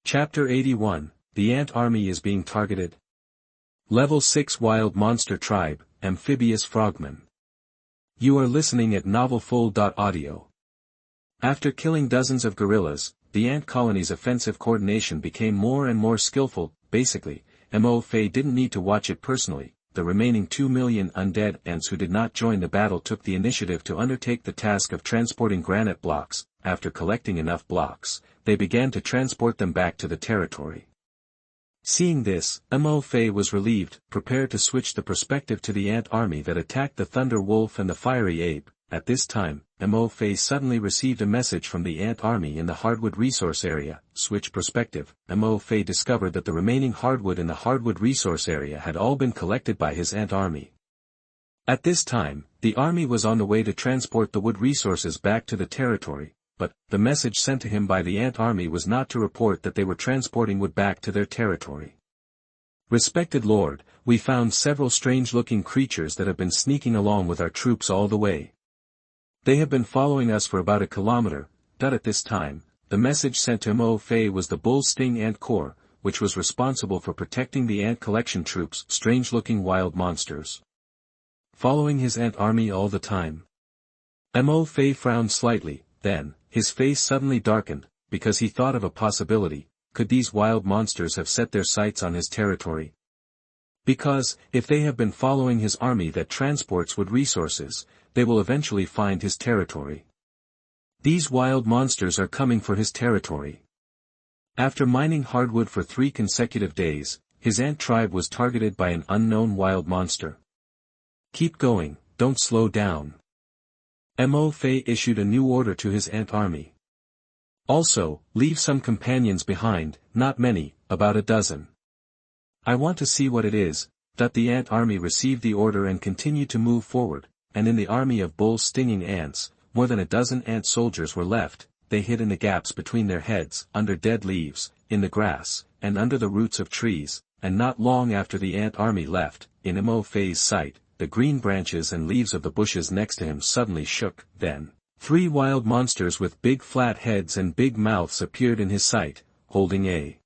Chapter 81, The Ant Army is being targeted. Level 6 Wild Monster Tribe, Amphibious Frogman. You are listening at novelfull.audio. After killing dozens of gorillas, the ant colony's offensive coordination became more and more skillful. Basically, Mtlnovel didn't need to watch it personally. The remaining 2 million undead ants who did not join the battle took the initiative to undertake the task of transporting granite blocks. After collecting enough blocks, they began to transport them back to the territory. Seeing this, Mtlnovel was relieved, prepared to switch the perspective to the ant army that attacked the Thunder Wolf and the Fiery Ape. At this time, Mtlnovel suddenly received a message from the ant army in the hardwood resource area. Switch perspective, Mtlnovel discovered that the remaining hardwood in the hardwood resource area had all been collected by his ant army. At this time, the army was on the way to transport the wood resources back to the territory, but the message sent to him by the ant army was not to report that they were transporting wood back to their territory. Respected Lord, we found several strange-looking creatures that have been sneaking along with our troops all the way. They have been following us for about a kilometer. At this time, the message sent to Mtlnovel was the Bull Sting Ant Corps, which was responsible for protecting the ant collection troops, strange-looking wild monsters. Following his ant army all the time. Mtlnovel frowned slightly, then, his face suddenly darkened, because he thought of a possibility. Could these wild monsters have set their sights on his territory? Because, if they have been following his army that transports wood resources, they will eventually find his territory. These wild monsters are coming for his territory. After mining hardwood for 3 consecutive days, his ant tribe was targeted by an unknown wild monster. Keep going, don't slow down. Mtlnovel issued a new order to his ant army. Also, leave some companions behind, not many, about a dozen. I want to see what it is. The ant army received the order and continued to move forward, and in the army of bull-stinging ants, more than a dozen ant soldiers were left. They hid in the gaps between their heads, under dead leaves, in the grass, and under the roots of trees, and not long after the ant army left, in Mtlnovel's sight, the green branches and leaves of the bushes next to him suddenly shook. Then, 3 wild monsters with big flat heads and big mouths appeared in his sight, holding a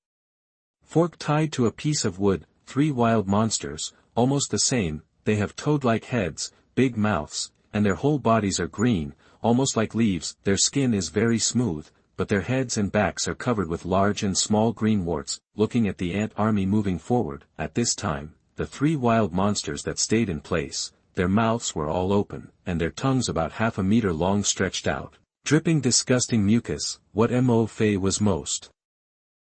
fork tied to a piece of wood. 3 wild monsters, almost the same. They have toad-like heads, big mouths, and their whole bodies are green, almost like leaves. Their skin is very smooth, but their heads and backs are covered with large and small green warts. Looking at the ant army moving forward, at this time, the 3 wild monsters that stayed in place, their mouths were all open, and their tongues about half a meter long stretched out, dripping disgusting mucus. What Mtlnovel was most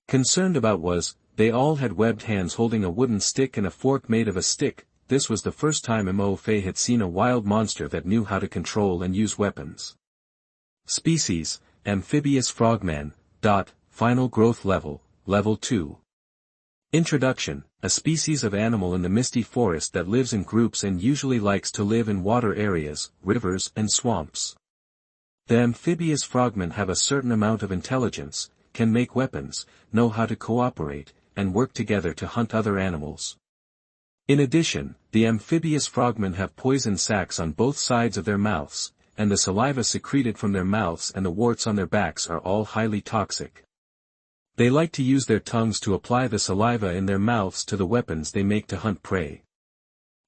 concerned about was, they all had webbed hands holding a wooden stick and a fork made of a stick. This was the first time Mtlnovel had seen a wild monster that knew how to control and use weapons. Species, Amphibious Frogman. Final growth level, Level 2. Introduction, a species of animal in the misty forest that lives in groups and usually likes to live in water areas, rivers and swamps. The amphibious frogmen have a certain amount of intelligence, can make weapons, know how to cooperate, and work together to hunt other animals. In addition, the amphibious frogmen have poison sacs on both sides of their mouths, and the saliva secreted from their mouths and the warts on their backs are all highly toxic. They like to use their tongues to apply the saliva in their mouths to the weapons they make to hunt prey.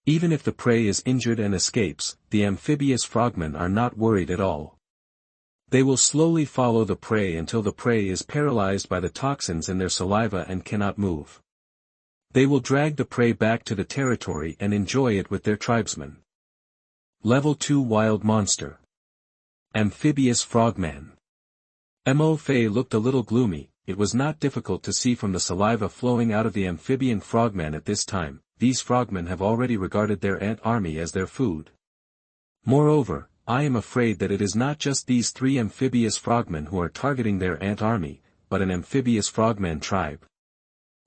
Even if the prey is injured and escapes, the amphibious frogmen are not worried at all. They will slowly follow the prey until the prey is paralyzed by the toxins in their saliva and cannot move. They will drag the prey back to the territory and enjoy it with their tribesmen. Level 2 Wild Monster. Amphibious Frogman. Mtlnovel looked a little gloomy. It was not difficult to see from the saliva flowing out of the amphibian frogman at this time. These frogmen have already regarded their ant army as their food. Moreover, I am afraid that it is not just these 3 amphibious frogmen who are targeting their ant army, but an amphibious frogman tribe.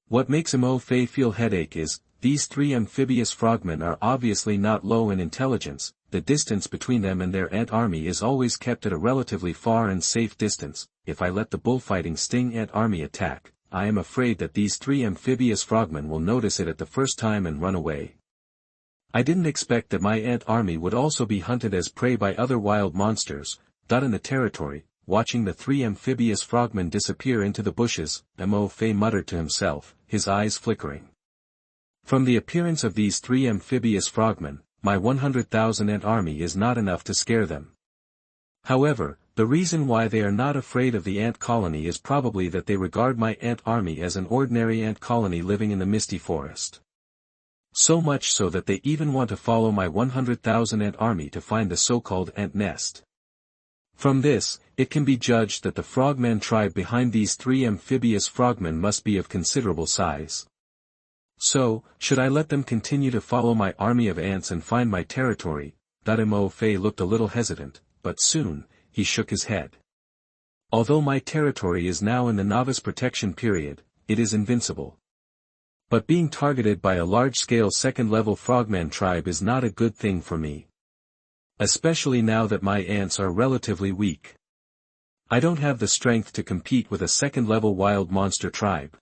What makes Mtlnovel feel headache is, these 3 amphibious frogmen are obviously not low in intelligence. The distance between them and their ant army is always kept at a relatively far and safe distance. If I let the bullfighting sting ant army attack, I am afraid that these 3 amphibious frogmen will notice it at the first time and run away. I didn't expect that my ant army would also be hunted as prey by other wild monsters. In the territory, watching the three amphibious frogmen disappear into the bushes, Mtlnovel muttered to himself, his eyes flickering. From the appearance of these three amphibious frogmen, my 100,000 ant army is not enough to scare them. However, the reason why they are not afraid of the ant colony is probably that they regard my ant army as an ordinary ant colony living in the misty forest. So much so that they even want to follow my 100,000 ant army to find the so-called ant nest. From this, it can be judged that the frogman tribe behind these three amphibious frogmen must be of considerable size. So, should I let them continue to follow my army of ants and find my territory? Mtlnovel looked a little hesitant, but soon, he shook his head. Although my territory is now in the novice protection period, it is invincible. But being targeted by a large-scale second-level frogman tribe is not a good thing for me. Especially now that my ants are relatively weak. I don't have the strength to compete with a second-level wild monster tribe.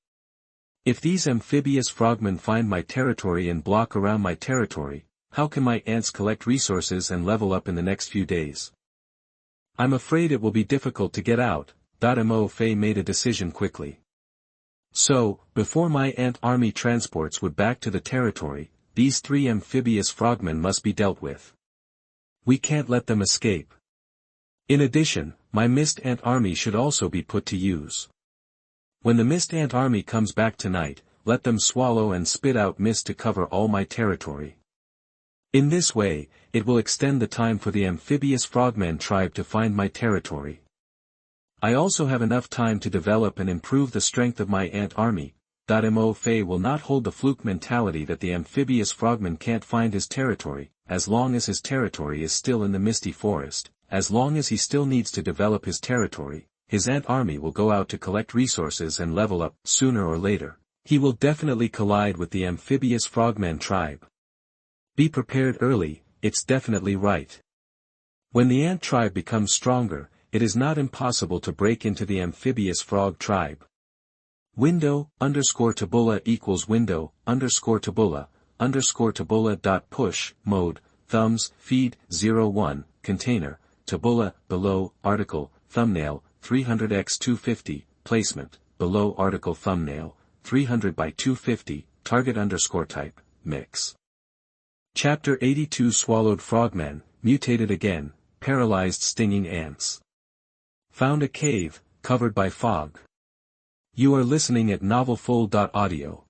If these amphibious frogmen find my territory and block around my territory, how can my ants collect resources and level up in the next few days? I'm afraid it will be difficult to get out. Mtlnovel made a decision quickly. So, before my ant army transports would back to the territory, these three amphibious frogmen must be dealt with. We can't let them escape. In addition, my mist ant army should also be put to use. When the mist ant army comes back tonight, let them swallow and spit out mist to cover all my territory. In this way, it will extend the time for the amphibious frogman tribe to find my territory. I also have enough time to develop and improve the strength of my ant army. Mtlnovel will not hold the fluke mentality that the amphibious frogman can't find his territory, as long as his territory is still in the misty forest, as long as he still needs to develop his territory, his ant army will go out to collect resources and level up. Sooner or later, he will definitely collide with the amphibious frogman tribe. Be prepared early, it's definitely right. When the ant tribe becomes stronger, it is not impossible to break into the amphibious frog tribe. Window_tabula equals window_tabula_tabula.push, mode, thumbs, feed, 01, container, tabula, below, article, thumbnail, 300x250, placement, below article thumbnail, 300 by 250, target_type, mix. Chapter 82 Swallowed frogmen, mutated again, paralyzed stinging ants. Found a cave, covered by fog. You are listening at novelfull.audio.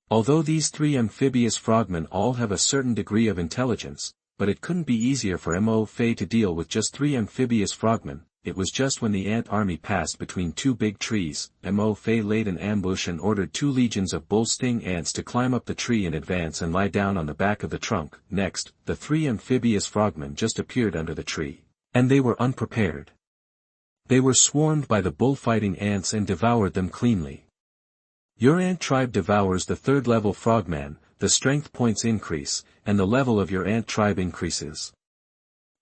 Although these three amphibious frogmen all have a certain degree of intelligence, but it couldn't be easier for Mtlnovel to deal with just three amphibious frogmen. It was just when the ant army passed between two big trees, Mtlnovel laid an ambush and ordered 2 legions of bull-sting ants to climb up the tree in advance and lie down on the back of the trunk. Next, the 3 amphibious frogmen just appeared under the tree. And they were unprepared. They were swarmed by the bullfighting ants and devoured them cleanly. Your ant tribe devours the 3rd level frogman, the strength points increase, and the level of your ant tribe increases.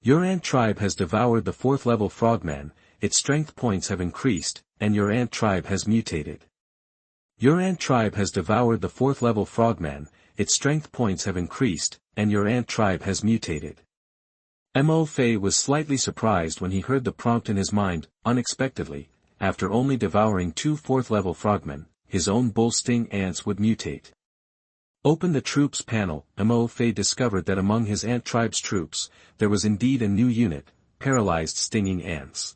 Your ant tribe has devoured the 4th level frogman, its strength points have increased, and your ant tribe has mutated. Your ant tribe has devoured the 4th level frogman, its strength points have increased, and your ant tribe has mutated. Mtlnovel was slightly surprised when he heard the prompt in his mind. Unexpectedly, after only devouring 2 4th level frogmen, his own bull-sting ants would mutate. Open the troops panel. Mtlnovel discovered that among his ant tribe's troops, there was indeed a new unit, paralyzed stinging ants.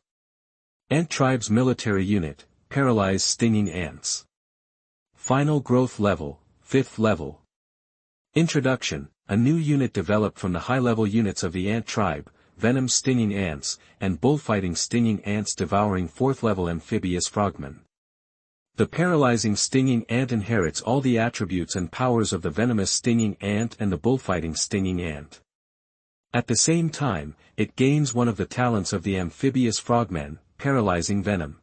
Ant tribe's military unit, paralyzed stinging ants. Final growth level, 5th level. Introduction, a new unit developed from the high-level units of the ant tribe, venom stinging ants, and bullfighting stinging ants devouring 4th level amphibious frogmen. The paralyzing stinging ant inherits all the attributes and powers of the venomous stinging ant and the bullfighting stinging ant. At the same time, it gains one of the talents of the amphibious frogmen, paralyzing venom.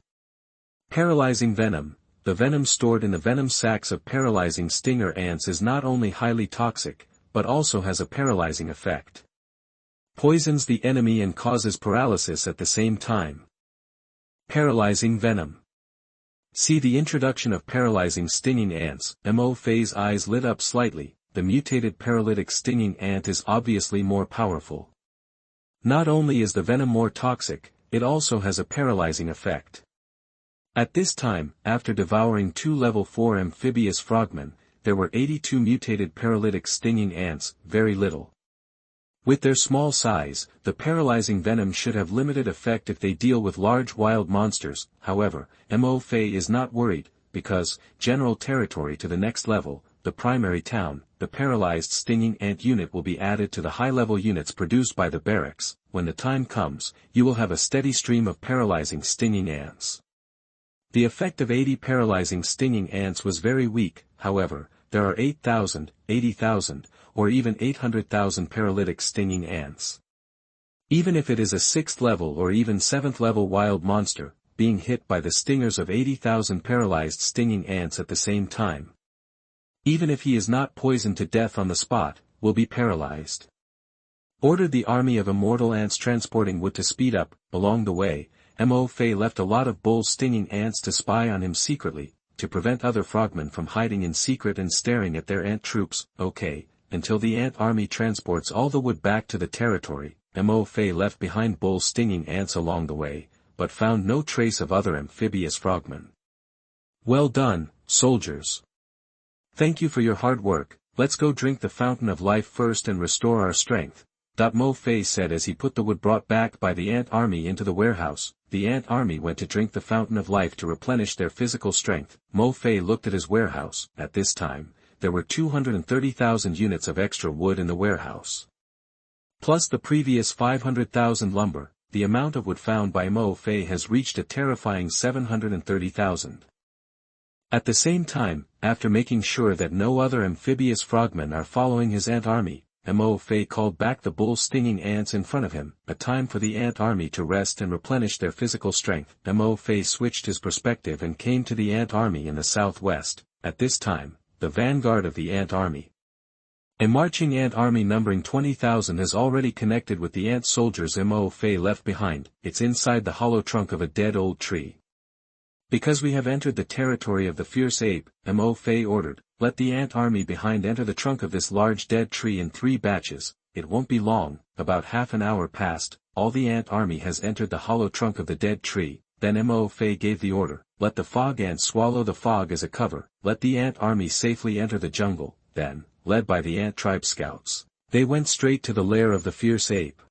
Paralyzing venom, the venom stored in the venom sacs of paralyzing stinger ants is not only highly toxic, but also has a paralyzing effect. Poisons the enemy and causes paralysis at the same time. Paralyzing venom. See the introduction of paralyzing stinging ants. Mtlnovel's eyes lit up slightly. The mutated paralytic stinging ant is obviously more powerful. Not only is the venom more toxic, it also has a paralyzing effect. At this time, after devouring 2 level 4 amphibious frogmen, there were 82 mutated paralytic stinging ants, very little. With their small size, the paralyzing venom should have limited effect if they deal with large wild monsters. However, Mtlnovel is not worried, because, general territory to the next level, the primary town, the paralyzed stinging ant unit will be added to the high-level units produced by the barracks. When the time comes, you will have a steady stream of paralyzing stinging ants. The effect of 80 paralyzing stinging ants was very weak. However, there are 8,000, 80,000, or even 800,000 paralytic stinging ants. Even if it is a 6th level or even 7th level wild monster, being hit by the stingers of 80,000 paralyzed stinging ants at the same time, even if he is not poisoned to death on the spot, will be paralyzed. Ordered the army of immortal ants transporting wood to speed up. Along the way, Mtlnovel left a lot of bull stinging ants to spy on him secretly, to prevent other frogmen from hiding in secret and staring at their ant troops. Okay, until the ant army transports all the wood back to the territory, Mtlnovel left behind bull stinging ants along the way, but found no trace of other amphibious frogmen. Well done, soldiers. Thank you for your hard work. Let's go drink the fountain of life first and restore our strength, Mtlnovel said as he put the wood brought back by the ant army into the warehouse. The ant army went to drink the fountain of life to replenish their physical strength. Mtlnovel looked at his warehouse. At this time, there were 230,000 units of extra wood in the warehouse. Plus the previous 500,000 lumber, the amount of wood found by Mtlnovel has reached a terrifying 730,000. At the same time, after making sure that no other amphibious frogmen are following his ant army, Mtlnovel called back the bull stinging ants in front of him. A time for the ant army to rest and replenish their physical strength. Mtlnovel switched his perspective and came to the ant army in the southwest. At this time, the vanguard of the ant army, a marching ant army numbering 20,000, has already connected with the ant soldiers Mtlnovel left behind. It's inside the hollow trunk of a dead old tree. Because we have entered the territory of the fierce ape, Mtlnovel ordered, let the ant army behind enter the trunk of this large dead tree in 3 batches. It won't be long. About half an hour passed, all the ant army has entered the hollow trunk of the dead tree. Then Mtlnovel gave the order, let the fog ants swallow the fog as a cover, let the ant army safely enter the jungle. Then, led by the ant tribe scouts, they went straight to the lair of the fierce ape.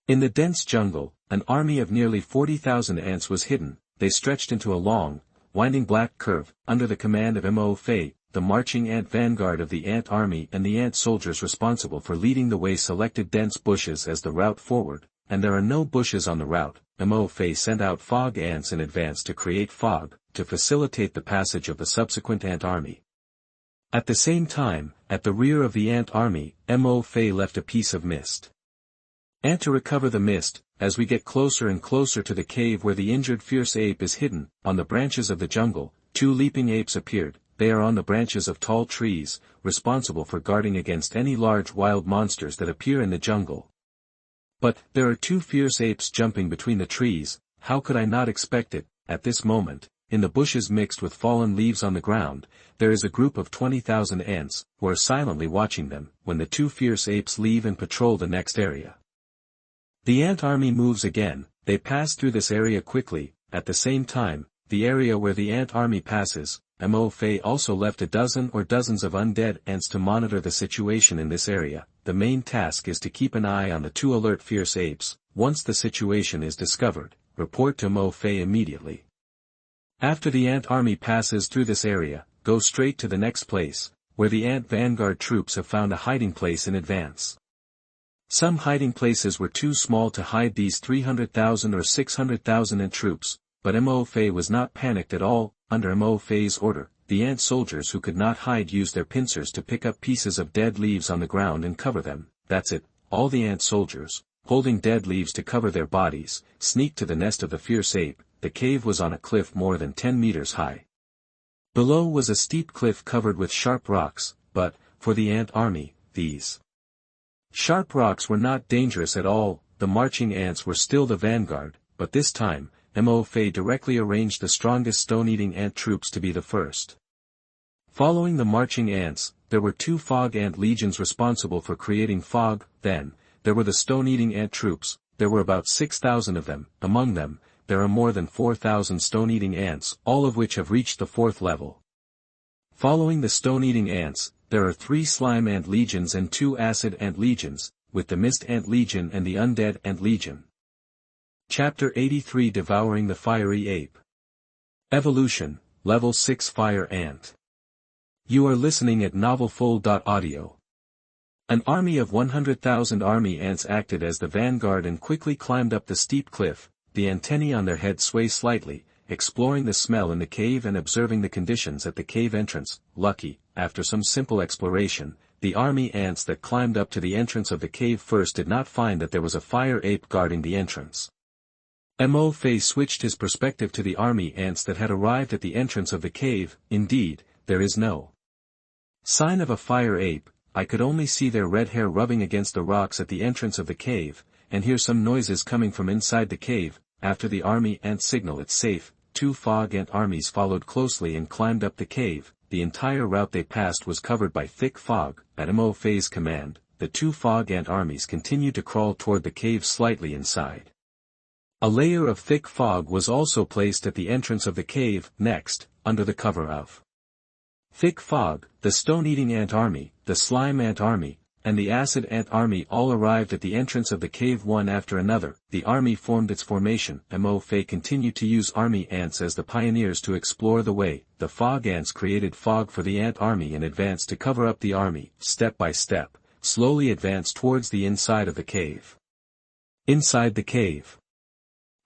In the dense jungle, an army of nearly 40,000 ants was hidden. They stretched into a long, winding black curve, under the command of Mtlnovel, the marching ant vanguard of the ant army and the ant soldiers responsible for leading the way selected dense bushes as the route forward, and there are no bushes on the route. Mtlnovel sent out fog ants in advance to create fog, to facilitate the passage of the subsequent ant army. At the same time, at the rear of the ant army, Mtlnovel left a piece of mist. And to recover the mist, as we get closer and closer to the cave where the injured fierce ape is hidden, on the branches of the jungle, 2 leaping apes appeared. They are on the branches of tall trees, responsible for guarding against any large wild monsters that appear in the jungle. But, there are 2 fierce apes jumping between the trees. How could I not expect it? At this moment, in the bushes mixed with fallen leaves on the ground, there is a group of 20,000 ants, who are silently watching them, when the 2 fierce apes leave and patrol the next area. The ant army moves again. They pass through this area quickly. At the same time, the area where the ant army passes, Mtlnovel also left a dozen or dozens of undead ants to monitor the situation in this area. The main task is to keep an eye on the 2 alert fierce apes. Once the situation is discovered, report to Mtlnovel immediately. After the ant army passes through this area, go straight to the next place, where the ant vanguard troops have found a hiding place in advance. Some hiding places were too small to hide these 300,000 or 600,000 ant troops, but Mtlnovel was not panicked at all. Under Mtlnovel's order, the ant soldiers who could not hide used their pincers to pick up pieces of dead leaves on the ground and cover them. That's it. All the ant soldiers, holding dead leaves to cover their bodies, sneaked to the nest of the fierce ape. The cave was on a cliff more than 10 meters high. Below was a steep cliff covered with sharp rocks, but, for the ant army, these sharp rocks were not dangerous at all. The marching ants were still the vanguard, but this time, Mtlnovel directly arranged the strongest stone-eating ant troops to be the first. Following the marching ants, there were 2 fog ant legions responsible for creating fog. Then, there were the stone-eating ant troops, there were about 6,000 of them. Among them, there are more than 4,000 stone-eating ants, all of which have reached the 4th level. Following the stone-eating ants, there are 3 slime ant legions and 2 acid ant legions, with the mist ant legion and the undead ant legion. Chapter 83 Devouring the Fiery Ape. Evolution, Level 6 Fire Ant. You are listening at MaleProtagonist. An army of 100,000 army ants acted as the vanguard and quickly climbed up the steep cliff, the antennae on their heads sway slightly, exploring the smell in the cave and observing the conditions at the cave entrance. Lucky, after some simple exploration, the army ants that climbed up to the entrance of the cave first did not find that there was a fire ape guarding the entrance. Mtlnovel switched his perspective to the army ants that had arrived at the entrance of the cave. Indeed, there is no sign of a fire ape. I could only see their red hair rubbing against the rocks at the entrance of the cave, and hear some noises coming from inside the cave. After the army ant signal it's safe, 2 fog ant armies followed closely and climbed up the cave. The entire route they passed was covered by thick fog. At Mtlnovel's command, the 2 fog ant armies continued to crawl toward the cave slightly inside. A layer of thick fog was also placed at the entrance of the cave. Next, under the cover of thick fog, the stone-eating ant army, the slime ant army, and the acid ant army all arrived at the entrance of the cave one after another. The army formed its formation. Mtlnovel continued to use army ants as the pioneers to explore the way. The fog ants created fog for the ant army and advanced to cover up the army. Step by step, slowly advanced towards the inside of the cave. Inside the cave.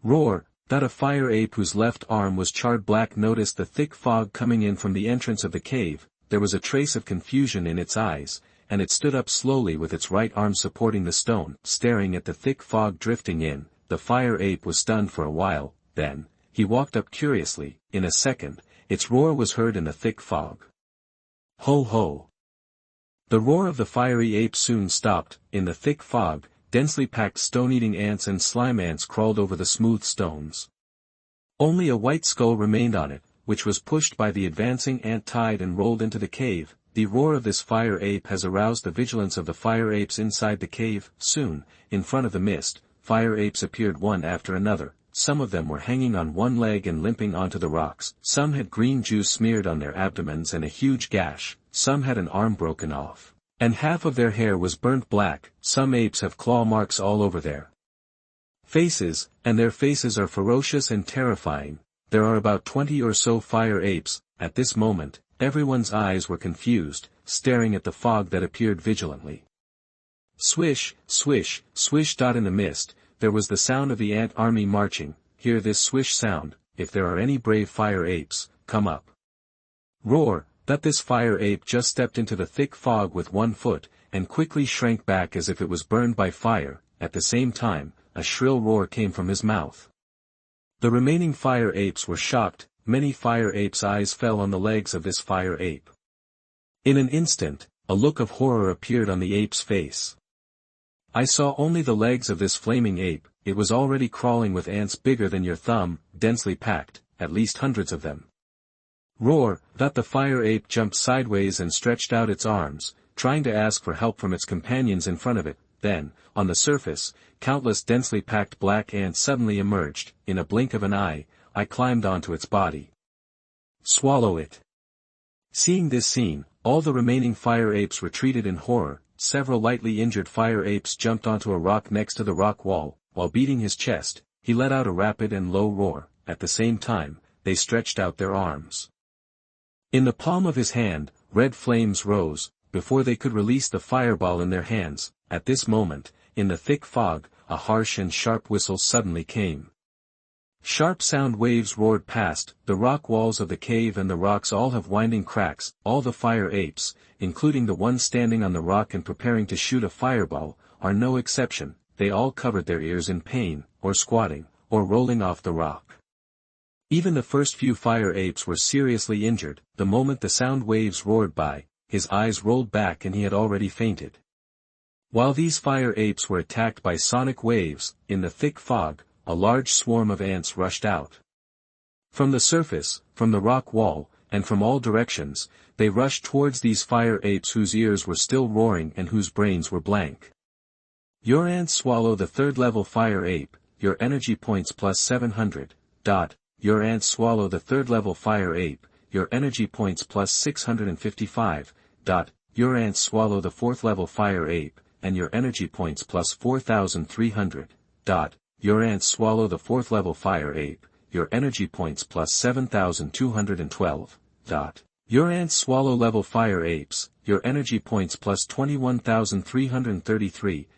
Roar, that a fire ape whose left arm was charred black noticed the thick fog coming in from the entrance of the cave. There was a trace of confusion in its eyes, and it stood up slowly with its right arm supporting the stone, staring at the thick fog drifting in. The fire ape was stunned for a while, then, he walked up curiously. In a second, its roar was heard in the thick fog. Ho ho! The roar of the fiery ape soon stopped. In the thick fog, densely packed stone-eating ants and slime ants crawled over the smooth stones. Only a white skull remained on it, which was pushed by the advancing ant tide and rolled into the cave. The roar of this fire ape has aroused the vigilance of the fire apes inside the cave. Soon, in front of the mist, fire apes appeared one after another. Some of them were hanging on one leg and limping onto the rocks. Some had green juice smeared on their abdomens and a huge gash. Some had an arm broken off, and half of their hair was burnt black. Some apes have claw marks all over their faces, and their faces are ferocious and terrifying. There are about 20 or so fire apes. At this moment, everyone's eyes were confused, staring at the fog that appeared vigilantly. Swish, swish, swish. In the mist, there was the sound of the ant army marching. Hear this swish sound. If there are any brave fire apes, come up. Roar, that this fire ape just stepped into the thick fog with one foot, and quickly shrank back as if it was burned by fire. At the same time, a shrill roar came from his mouth. The remaining fire apes were shocked. Many fire apes' eyes fell on the legs of this fire ape. In an instant, a look of horror appeared on the ape's face. I saw only the legs of this flaming ape. It was already crawling with ants bigger than your thumb, densely packed, at least hundreds of them. Roar, that the fire ape jumped sideways and stretched out its arms, trying to ask for help from its companions in front of it. Then, on the surface, countless densely packed black ants suddenly emerged. In a blink of an eye, I climbed onto its body. Swallow it. Seeing this scene, all the remaining fire apes retreated in horror. Several lightly injured fire apes jumped onto a rock next to the rock wall. While beating his chest, he let out a rapid and low roar. At the same time, they stretched out their arms. In the palm of his hand, red flames rose. Before they could release the fireball in their hands, at this moment, in the thick fog, a harsh and sharp whistle suddenly came. Sharp sound waves roared past. The rock walls of the cave and the rocks all have winding cracks. All the fire apes, including the one standing on the rock and preparing to shoot a fireball, are no exception. They all covered their ears in pain, or squatting, or rolling off the rock. Even the first few fire apes were seriously injured. The moment the sound waves roared by, his eyes rolled back and he had already fainted. While these fire apes were attacked by sonic waves, in the thick fog, a large swarm of ants rushed out. From the surface, from the rock wall, and from all directions, they rushed towards these fire apes whose ears were still roaring and whose brains were blank. Your ants swallow the 3rd level fire ape, your energy points plus 700. Your ants swallow the 3rd level fire ape, your energy points plus 655. Your ants swallow the 4th level fire ape, and your energy points plus 4300. Your ants swallow the 4th level fire ape, your energy points plus 7212. Your ants swallow level fire apes, your energy points plus 21333.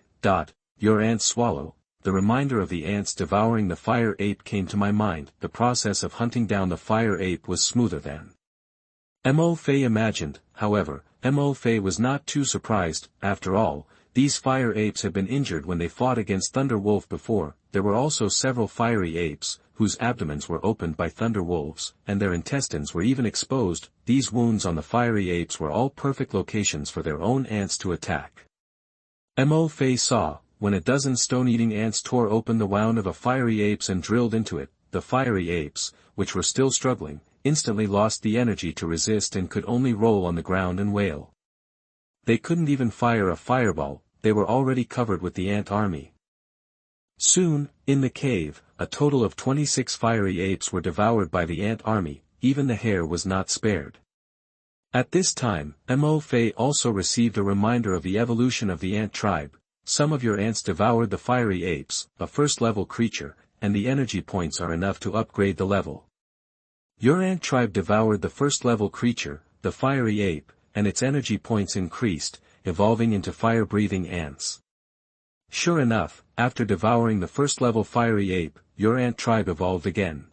Your ants swallow. The reminder of the ants devouring the fire ape came to my mind. The process of hunting down the fire ape was smoother than Mtlnovel imagined. However, Mtlnovel was not too surprised. After all, these fire apes had been injured when they fought against Thunder Wolf before. There were also several fiery apes, whose abdomens were opened by thunder wolves, and their intestines were even exposed. These wounds on the fiery apes were all perfect locations for their own ants to attack. Mtlnovel saw, when a dozen stone-eating ants tore open the wound of a fiery apes and drilled into it, the fiery apes, which were still struggling, instantly lost the energy to resist and could only roll on the ground and wail. They couldn't even fire a fireball, they were already covered with the ant army. Soon, in the cave, a total of 26 fiery apes were devoured by the ant army, even the hair was not spared. At this time, Mtlnovel also received a reminder of the evolution of the ant tribe. Some of your ants devoured the fiery apes, a 1st-level creature, and the energy points are enough to upgrade the level. Your ant tribe devoured the 1st-level creature, the fiery ape, and its energy points increased, evolving into fire-breathing ants. Sure enough, after devouring the 1st-level fiery ape, your ant tribe evolved again.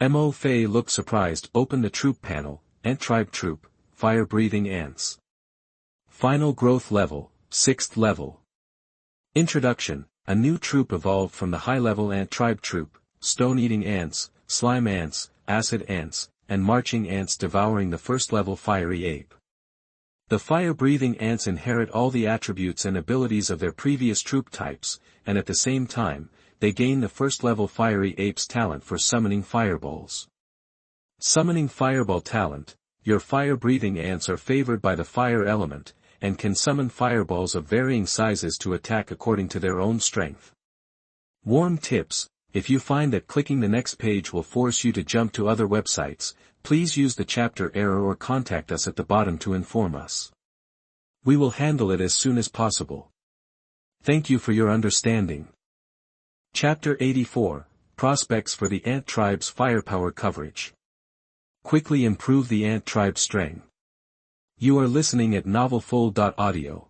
Mtlnovel looked surprised. Open the troop panel, ant tribe troop, fire-breathing ants. Final growth level, 6th level. Introduction, a new troop evolved from the high-level ant tribe troop, stone-eating ants, slime ants, acid ants, and marching ants devouring the 1st-level fiery ape. The fire-breathing ants inherit all the attributes and abilities of their previous troop types, and at the same time, they gain the 1st-level fiery ape's talent for summoning fireballs. Summoning fireball talent, your fire-breathing ants are favored by the fire element, and can summon fireballs of varying sizes to attack according to their own strength. Warm tips: if you find that clicking the next page will force you to jump to other websites, please use the chapter error or contact us at the bottom to inform us. We will handle it as soon as possible. Thank you for your understanding. Chapter 84, Prospects for the Ant Tribe's Firepower Coverage. Quickly improve the ant tribe streng. You are listening at MaleProtagonist.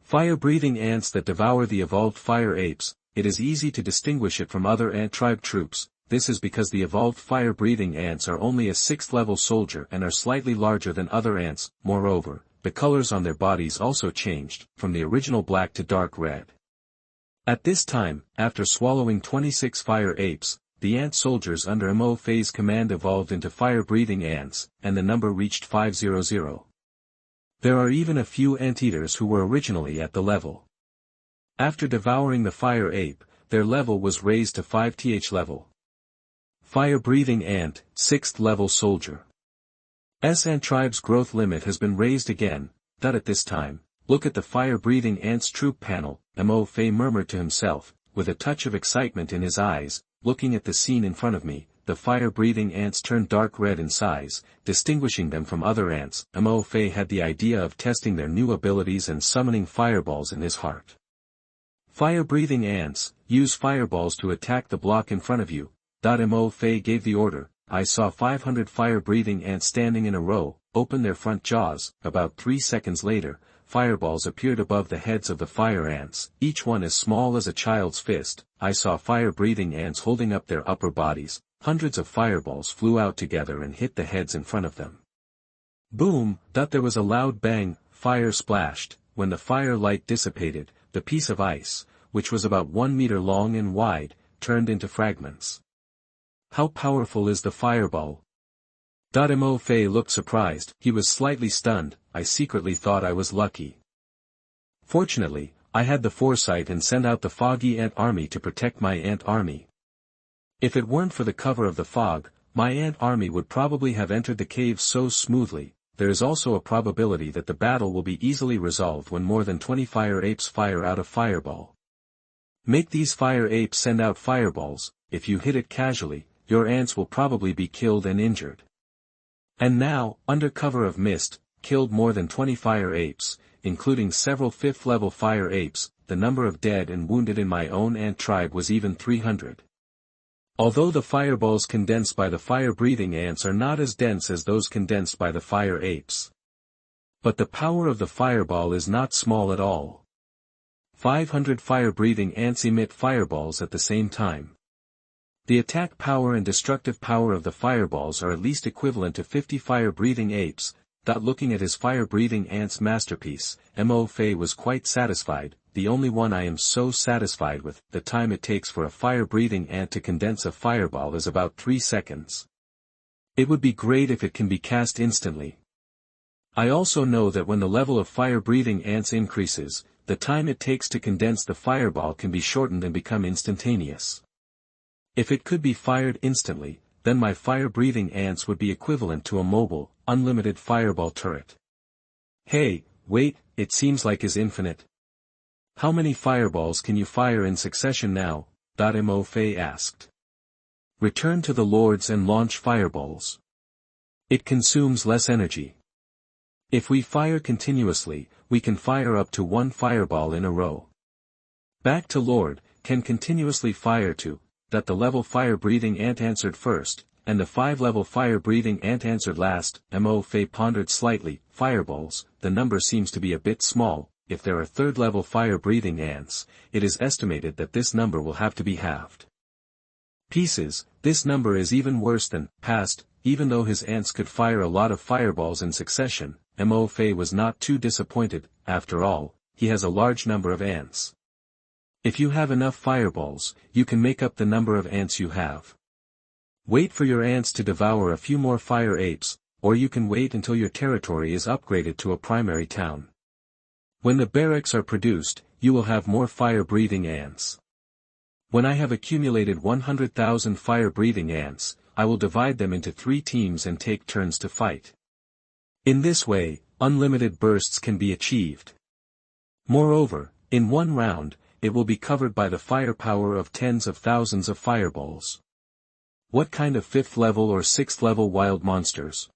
Fire-breathing ants that devour the evolved fire apes. It is easy to distinguish it from other ant tribe troops. This is because the evolved fire-breathing ants are only a 6th-level soldier and are slightly larger than other ants. Moreover, the colors on their bodies also changed, from the original black to dark red. At this time, after swallowing 26 fire apes, the ant soldiers under Mtlnovel's command evolved into fire-breathing ants, and the number reached 500. There are even a few anteaters who were originally at the level. After devouring the fire ape, their level was raised to 5th level. Fire-breathing ant, 6th level soldier. Ant tribe's growth limit has been raised again. At this time, look at the fire-breathing ants troop panel, Mtlnovel murmured to himself, with a touch of excitement in his eyes. Looking at the scene in front of me, the fire-breathing ants turned dark red in size, distinguishing them from other ants. Mtlnovel had the idea of testing their new abilities and summoning fireballs in his heart. Fire-breathing ants, use fireballs to attack the block in front of you. Mtlnovel gave the order. I saw 500 fire-breathing ants standing in a row, open their front jaws. About 3 seconds later, fireballs appeared above the heads of the fire ants, each one as small as a child's fist. I saw fire-breathing ants holding up their upper bodies. Hundreds of fireballs flew out together and hit the heads in front of them. Boom! There was a loud bang, fire splashed. When the fire light dissipated, the piece of ice, which was about 1 meter long and wide, turned into fragments. How powerful is the fireball? Mtlnovel looked surprised. He was slightly stunned. I secretly thought I was lucky. Fortunately, I had the foresight and sent out the foggy ant army to protect my ant army. If it weren't for the cover of the fog, my ant army would probably have entered the cave so smoothly. there is also a probability that the battle will be easily resolved when more than 20 fire apes fire out a fireball. Make these fire apes send out fireballs. If you hit it casually, your ants will probably be killed and injured. And now, under cover of mist, killed more than 20 fire apes, including several 5th level fire apes. The number of dead and wounded in my own ant tribe was even 300. Although the fireballs condensed by the fire-breathing ants are not as dense as those condensed by the fire apes. But the power of the fireball is not small at all. 500 fire-breathing ants emit fireballs at the same time. The attack power and destructive power of the fireballs are at least equivalent to 50 fire-breathing apes. Looking at his fire-breathing ant's masterpiece, Mtlnovel was quite satisfied. The only one I am so satisfied with. The time it takes for a fire-breathing ant to condense a fireball is about 3 seconds. It would be great if it can be cast instantly. I also know that when the level of fire-breathing ants increases, the time it takes to condense the fireball can be shortened and become instantaneous. If it could be fired instantly, then my fire-breathing ants would be equivalent to a mobile, unlimited fireball turret. Hey, wait, it seems like is infinite. How many fireballs can you fire in succession now? Mtlnovel asked. Return to the lords and launch fireballs. It consumes less energy. If we fire continuously, we can fire up to 1 fireball in a row. Back to Lord, can continuously fire to. The level fire-breathing ant answered first, and the 5-level fire-breathing ant answered last. Mtlnovel pondered slightly. Fireballs, the number seems to be a bit small. If there are 3rd-level fire-breathing ants, it is estimated that this number will have to be halved. Pieces, this number is even worse than past. Even though his ants could fire a lot of fireballs in succession, Mtlnovel was not too disappointed. After all, he has a large number of ants. If you have enough fireballs, you can make up the number of ants you have. Wait for your ants to devour a few more fire apes, or you can wait until your territory is upgraded to a primary town. When the barracks are produced, you will have more fire-breathing ants. When I have accumulated 100,000 fire-breathing ants, I will divide them into 3 teams and take turns to fight. In this way, unlimited bursts can be achieved. Moreover, in one round, it will be covered by the firepower of tens of thousands of fireballs. What kind of 5th level or 6th level wild monsters?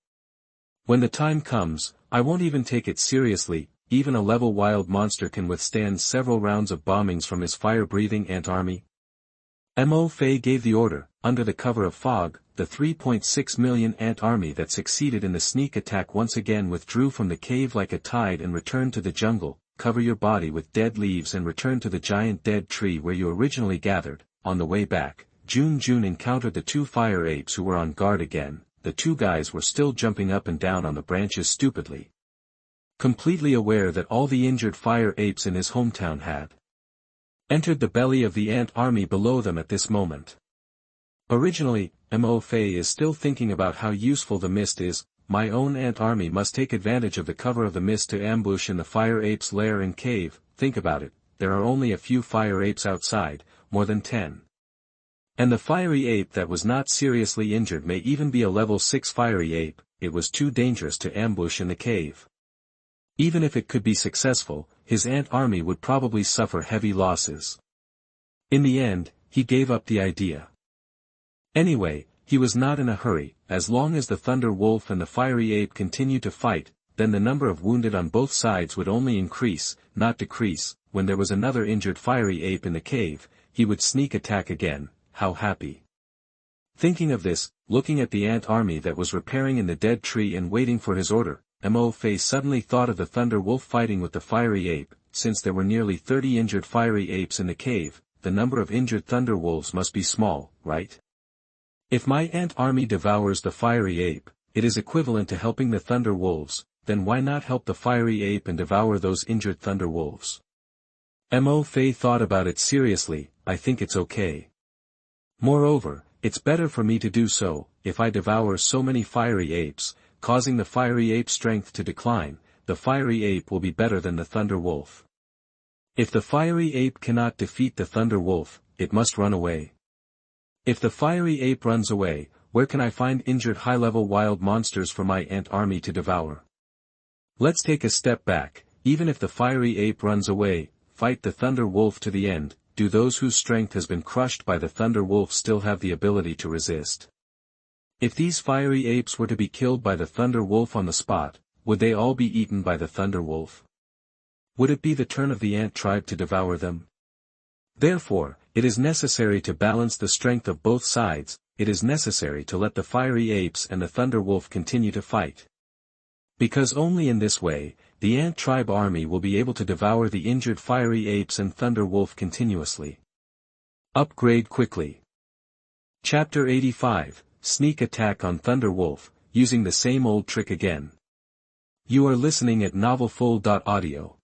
When the time comes, I won't even take it seriously. Even a level wild monster can withstand several rounds of bombings from his fire-breathing ant army. Mtlnovel gave the order. Under the cover of fog, the 3.6 million ant army that succeeded in the sneak attack once again withdrew from the cave like a tide and returned to the jungle. Cover your body with dead leaves and return to the giant dead tree where you originally gathered. On the way back, June encountered the 2 fire apes who were on guard again. The 2 guys were still jumping up and down on the branches stupidly. Completely aware that all the injured fire apes in his hometown had entered the belly of the ant army below them at this moment. Originally, Mtlnovel is still thinking about how useful the mist is. My own ant army must take advantage of the cover of the mist to ambush in the fire ape's lair and cave. Think about it, there are only a few fire apes outside, more than 10. And the fiery ape that was not seriously injured may even be a level 6 fiery ape. It was too dangerous to ambush in the cave. Even if it could be successful, his ant army would probably suffer heavy losses. In the end, he gave up the idea. Anyway, he was not in a hurry. As long as the thunder wolf and the fiery ape continued to fight, then the number of wounded on both sides would only increase, not decrease. When there was another injured fiery ape in the cave, he would sneak attack again. How happy. Thinking of this, looking at the ant army that was repairing in the dead tree and waiting for his order, Mtlnovel suddenly thought of the thunder wolf fighting with the fiery ape. Since there were nearly 30 injured fiery apes in the cave, the number of injured thunder wolves must be small, right? If my ant army devours the fiery ape, it is equivalent to helping the thunder wolves. Then why not help the fiery ape and devour those injured thunder wolves? Mtlnovel thought about it seriously. I think it's okay. Moreover, it's better for me to do so. If I devour so many fiery apes, causing the fiery ape's strength to decline, the fiery ape will be better than the thunder wolf. If the fiery ape cannot defeat the thunder wolf, it must run away. If the fiery ape runs away, where can I find injured high-level wild monsters for my ant army to devour? Let's take a step back. Even if the fiery ape runs away, fight the thunder wolf to the end, do those whose strength has been crushed by the thunder wolf still have the ability to resist? If these fiery apes were to be killed by the thunder wolf on the spot, would they all be eaten by the thunder wolf? Would it be the turn of the ant tribe to devour them? Therefore, it is necessary to balance the strength of both sides. It is necessary to let the fiery apes and the thunder wolf continue to fight. Because only in this way, the ant tribe army will be able to devour the injured fiery apes and thunder wolf continuously. Upgrade quickly. Chapter 85, Sneak Attack on Thunder Wolf, using the same old trick again. You are listening at novelfull.audio.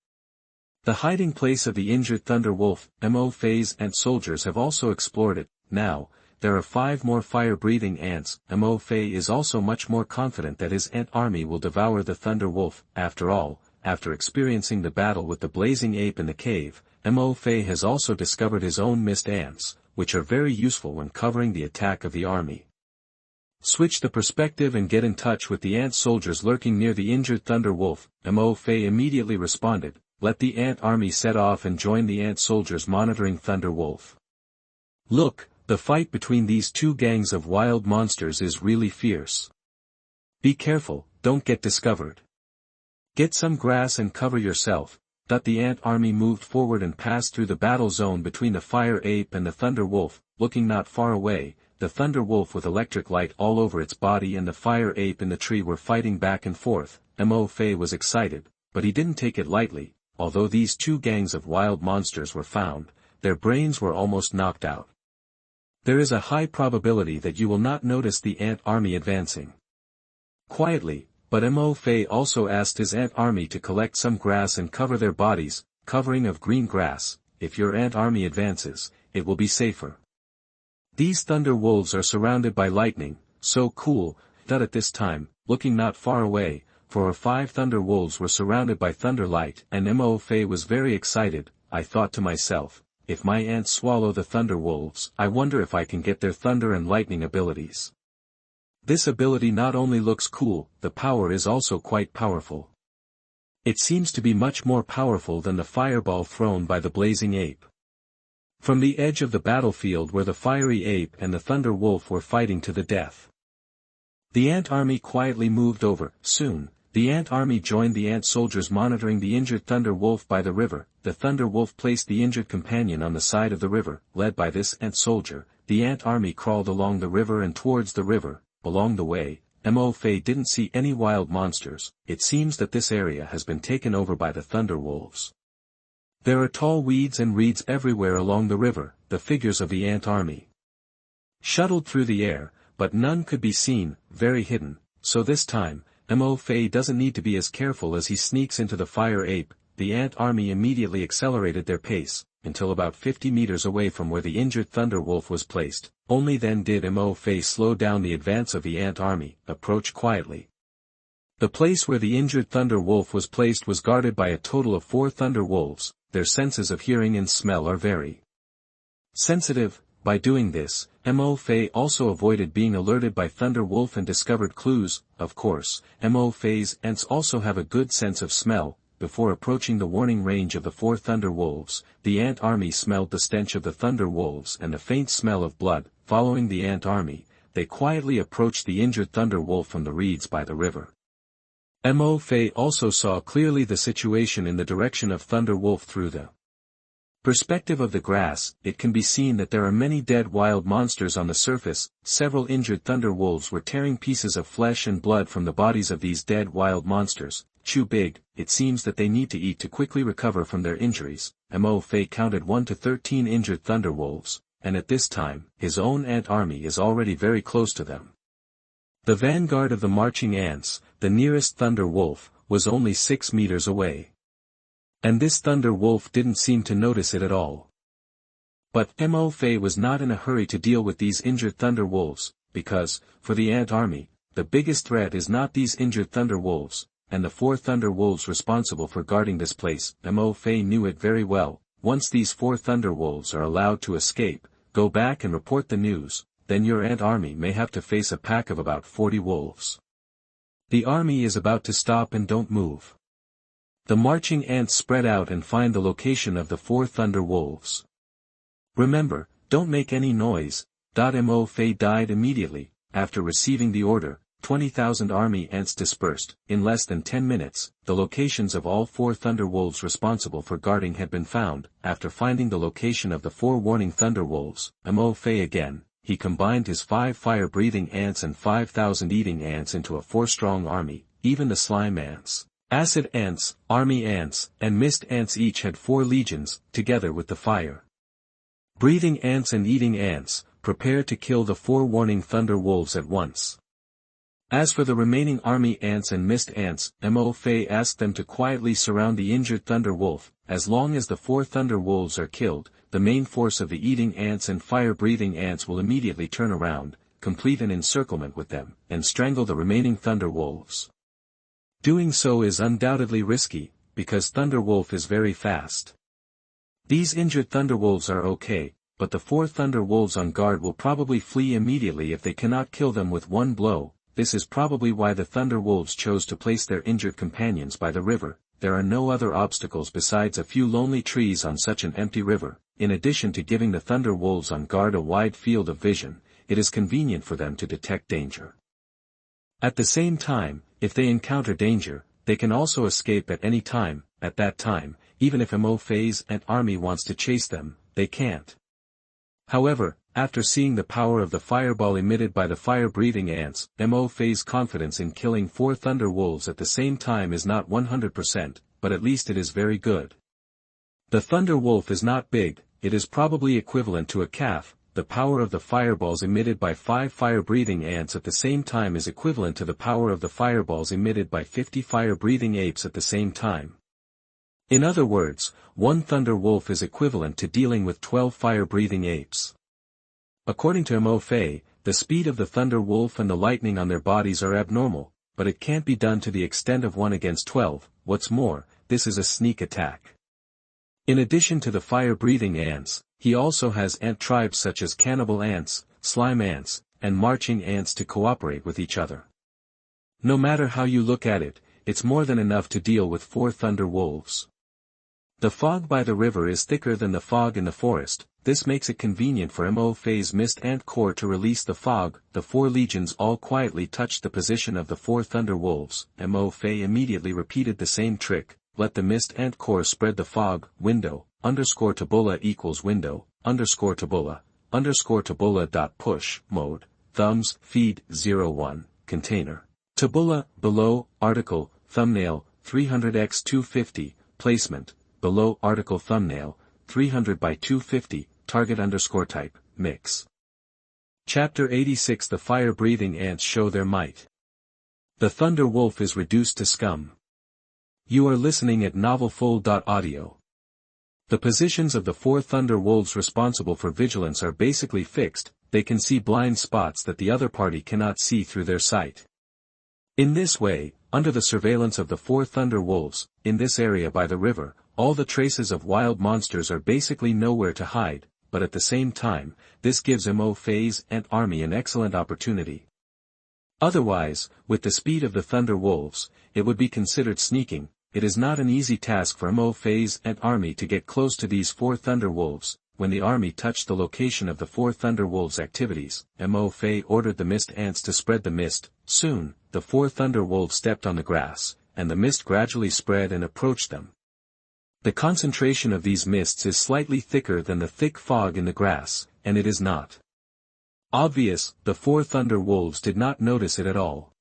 The hiding place of the injured thunder wolf, MO-phase ant soldiers have also explored it. Now, there are 5 more fire-breathing ants. MO-phase is also much more confident that his ant army will devour the thunder wolf. After all, after experiencing the battle with the blazing ape in the cave, MO-phase has also discovered his own mist ants, which are very useful when covering the attack of the army. Switch the perspective and get in touch with the ant soldiers lurking near the injured thunder wolf. MO-phase immediately responded, let the ant army set off and join the ant soldiers monitoring thunder wolf. Look, the fight between these two gangs of wild monsters is really fierce. Be careful, don't get discovered. Get some grass and cover yourself. The ant army moved forward and passed through the battle zone between the fire ape and the thunder wolf. Looking not far away, the thunder wolf with electric light all over its body and the fire ape in the tree were fighting back and forth. Mo-phase was excited, but he didn't take it lightly. Although these two gangs of wild monsters were found, their brains were almost knocked out. There is a high probability that you will not notice the ant army advancing quietly, but Mo-phase also asked his ant army to collect some grass and cover their bodies. Covering of green grass. If your ant army advances, it will be safer. These thunder wolves are surrounded by lightning, so cool, that at this time, looking not far away, 4 or 5 thunder wolves were surrounded by thunder light, and Mo-phase was very excited. I thought to myself, if my ants swallow the thunder wolves, I wonder if I can get their thunder and lightning abilities. This ability not only looks cool, the power is also quite powerful. It seems to be much more powerful than the fireball thrown by the blazing ape. From the edge of the battlefield where the fiery ape and the thunder wolf were fighting to the death, the ant army quietly moved over. Soon, the ant army joined the ant soldiers monitoring the injured thunder wolf by the river. The thunder wolf placed the injured companion on the side of the river. Led by this ant soldier, the ant army crawled along the river and towards the river. Along the way, Mo-phase didn't see any wild monsters. It seems that this area has been taken over by the thunder wolves. There are tall weeds and reeds everywhere along the river, the figures of the ant army shuttled through the air, but none could be seen, very hidden. So this time, Mo-phase doesn't need to be as careful as he sneaks into the fire ape. The ant army immediately accelerated their pace, until about 50 meters away from where the injured thunder wolf was placed. Only then did Mo-phase slow down the advance of the ant army. Approach quietly. The place where the injured thunder wolf was placed was guarded by a total of 4 thunder wolves. Their senses of hearing and smell are very sensitive. By doing this, Mo-phase also avoided being alerted by thunder wolf and discovered clues. Of course, Mo-phase ants also have a good sense of smell. Before approaching the warning range of the 4 thunder wolves, the ant army smelled the stench of the thunder wolves and the faint smell of blood. Following the ant army, they quietly approached the injured thunder wolf from the reeds by the river. Mo-phase also saw clearly the situation in the direction of thunder wolf through the perspective of the grass. It can be seen that there are many dead wild monsters on the surface. Several injured thunder wolves were tearing pieces of flesh and blood from the bodies of these dead wild monsters. Too big, it seems that they need to eat to quickly recover from their injuries. Mo-phase counted 1 to 13 injured thunder wolves, and at this time, his own ant army is already very close to them. The vanguard of the marching ants, the nearest thunder wolf, was only 6 meters away. And this thunder wolf didn't seem to notice it at all. But Mo-phase was not in a hurry to deal with these injured thunder wolves, because, for the ant army, the biggest threat is not these injured thunder wolves, and the 4 thunder wolves responsible for guarding this place. Mo-phase knew it very well. Once these 4 thunder wolves are allowed to escape, go back and report the news, then your ant army may have to face a pack of about 40 wolves. The army is about to stop and don't move. The marching ants spread out and find the location of the 4 thunder wolves. Remember, don't make any noise. Mtlnovel died immediately. After receiving the order, 20,000 army ants dispersed. In less than 10 minutes, the locations of all 4 thunder wolves responsible for guarding had been found. After finding the location of the 4 warning thunder wolves, Mtlnovel again, he combined his 5 fire-breathing ants and 5,000 eating ants into a 4-strong army. Even the slime ants, acid ants, army ants, and mist ants each had 4 legions, together with the fire-breathing ants and eating ants, prepared to kill the 4 warning thunder wolves at once. As for the remaining army ants and mist ants, Mtlnovel asked them to quietly surround the injured thunder wolf. As long as the 4 thunder wolves are killed, the main force of the eating ants and fire-breathing ants will immediately turn around, complete an encirclement with them, and strangle the remaining thunder wolves. Doing so is undoubtedly risky, because thunder wolf is very fast. These injured thunder wolves are okay, but the 4 thunder wolves on guard will probably flee immediately if they cannot kill them with one blow. This is probably why the thunder wolves chose to place their injured companions by the river. There are no other obstacles besides a few lonely trees on such an empty river. In addition to giving the thunder wolves on guard a wide field of vision, it is convenient for them to detect danger. At the same time, if they encounter danger, they can also escape at any time. At that time, even if Mtlnovel's ant army wants to chase them, they can't. However, after seeing the power of the fireball emitted by the fire-breathing ants, Mtlnovel's confidence in killing 4 thunder wolves at the same time is not 100%, but at least it is very good. The thunder wolf is not big, it is probably equivalent to a calf. The power of the fireballs emitted by 5 fire-breathing ants at the same time is equivalent to the power of the fireballs emitted by 50 fire-breathing apes at the same time. In other words, 1 thunder wolf is equivalent to dealing with 12 fire-breathing apes. According to Mtlnovel, the speed of the thunder wolf and the lightning on their bodies are abnormal, but it can't be done to the extent of 1 against 12, what's more, this is a sneak attack. In addition to the fire-breathing ants, he also has ant tribes such as cannibal ants, slime ants, and marching ants to cooperate with each other. No matter how you look at it, it's more than enough to deal with 4 thunder wolves. The fog by the river is thicker than the fog in the forest. This makes it convenient for Mtlnovel's mist ant corps to release the fog. The 4 legions all quietly touched the position of the 4 thunder wolves. Mtlnovel immediately repeated the same trick. Let the mist ant corps spread the fog. Window _tabula equals window _tabula dot push mode thumbs feed 01 container tabula below article thumbnail 300x250 placement below article thumbnail 300 by 250 target _type mix. Chapter 86. The fire-breathing ants show their might. The thunder wolf is reduced to scum. You are listening at MaleProtagonist. The positions of the 4 thunder wolves responsible for vigilance are basically fixed. They can see blind spots that the other party cannot see through their sight. In this way, under the surveillance of the 4 thunder wolves, in this area by the river, all the traces of wild monsters are basically nowhere to hide, but at the same time, this gives Mtlnovel's ant army an excellent opportunity. Otherwise, with the speed of the thunder wolves, it would be considered sneaking. It is not an easy task for Mtlnovel's ant army to get close to these 4 thunder wolves. When the army touched the location of the 4 thunder wolves' activities, Mtlnovel ordered the mist ants to spread the mist. Soon, the 4 thunder wolves stepped on the grass, and the mist gradually spread and approached them. The concentration of these mists is slightly thicker than the thick fog in the grass, and it is not obvious. The 4 thunder wolves did not notice it at all.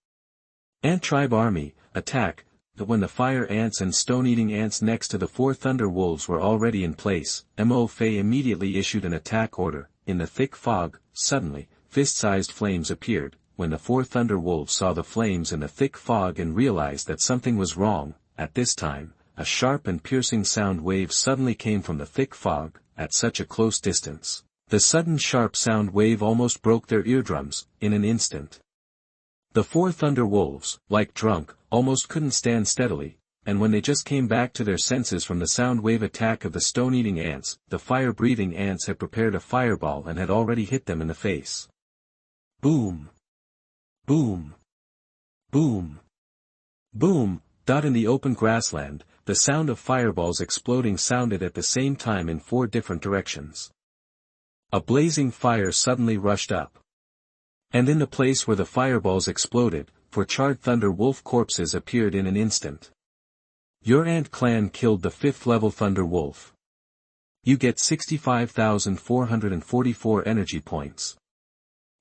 Ant tribe army, attack. When the fire ants and stone-eating ants next to the 4 thunder wolves were already in place, Mtlnovel immediately issued an attack order. In the thick fog, suddenly, fist-sized flames appeared. When the 4 thunder wolves saw the flames in the thick fog and realized that something was wrong, at this time, a sharp and piercing sound wave suddenly came from the thick fog. At such a close distance, the sudden sharp sound wave almost broke their eardrums. In an instant, the 4 thunder wolves, like drunk, almost couldn't stand steadily, and when they just came back to their senses from the sound wave attack of the stone-eating ants, the fire-breathing ants had prepared a fireball and had already hit them in the face. Boom! Boom! Boom! Boom! In the open grassland, the sound of fireballs exploding sounded at the same time in 4 different directions. A blazing fire suddenly rushed up. And in the place where the fireballs exploded, 4 charred Thunder Wolf corpses appeared in an instant. Your ant clan killed the 5th level Thunder Wolf. You get 65,444 energy points.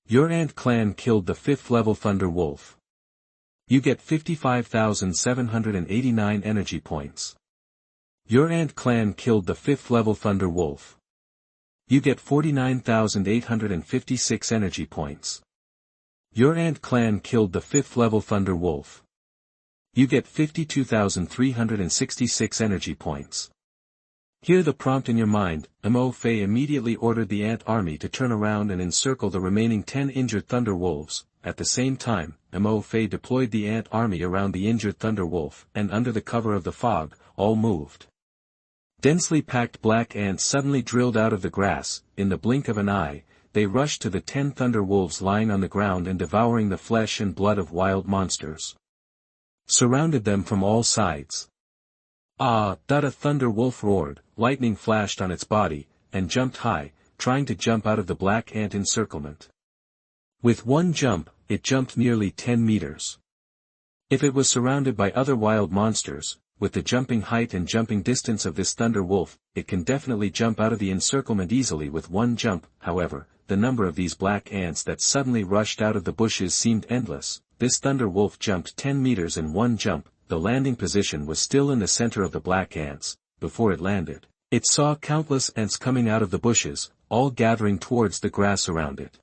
Your ant clan killed the 5th level Thunder Wolf. You get 55,789 energy points. Your ant clan killed the 5th level Thunder Wolf. You get 49,856 energy points. Your ant clan killed the 5th level Thunder Wolf. You get 52,366 energy points. Hear the prompt in your mind. Mtlnovel immediately ordered the ant army to turn around and encircle the remaining 10 injured Thunder Wolves. At the same time, Mtlnovel deployed the ant army around the injured Thunder Wolf, and under the cover of the fog, all moved. Densely packed black ants suddenly drilled out of the grass. In the blink of an eye, they rushed to the 10 Thunder Wolves lying on the ground and devouring the flesh and blood of wild monsters. Surrounded them from all sides. A Thunder Wolf roared, lightning flashed on its body, and jumped high, trying to jump out of the black ant encirclement. With one jump, it jumped nearly 10 meters. If it was surrounded by other wild monsters, with the jumping height and jumping distance of this Thunder Wolf, it can definitely jump out of the encirclement easily with one jump. However, the number of these black ants that suddenly rushed out of the bushes seemed endless. This Thunder Wolf jumped 10 meters in one jump. The landing position was still in the center of the black ants. Before it landed, it saw countless ants coming out of the bushes, all gathering towards the grass around it.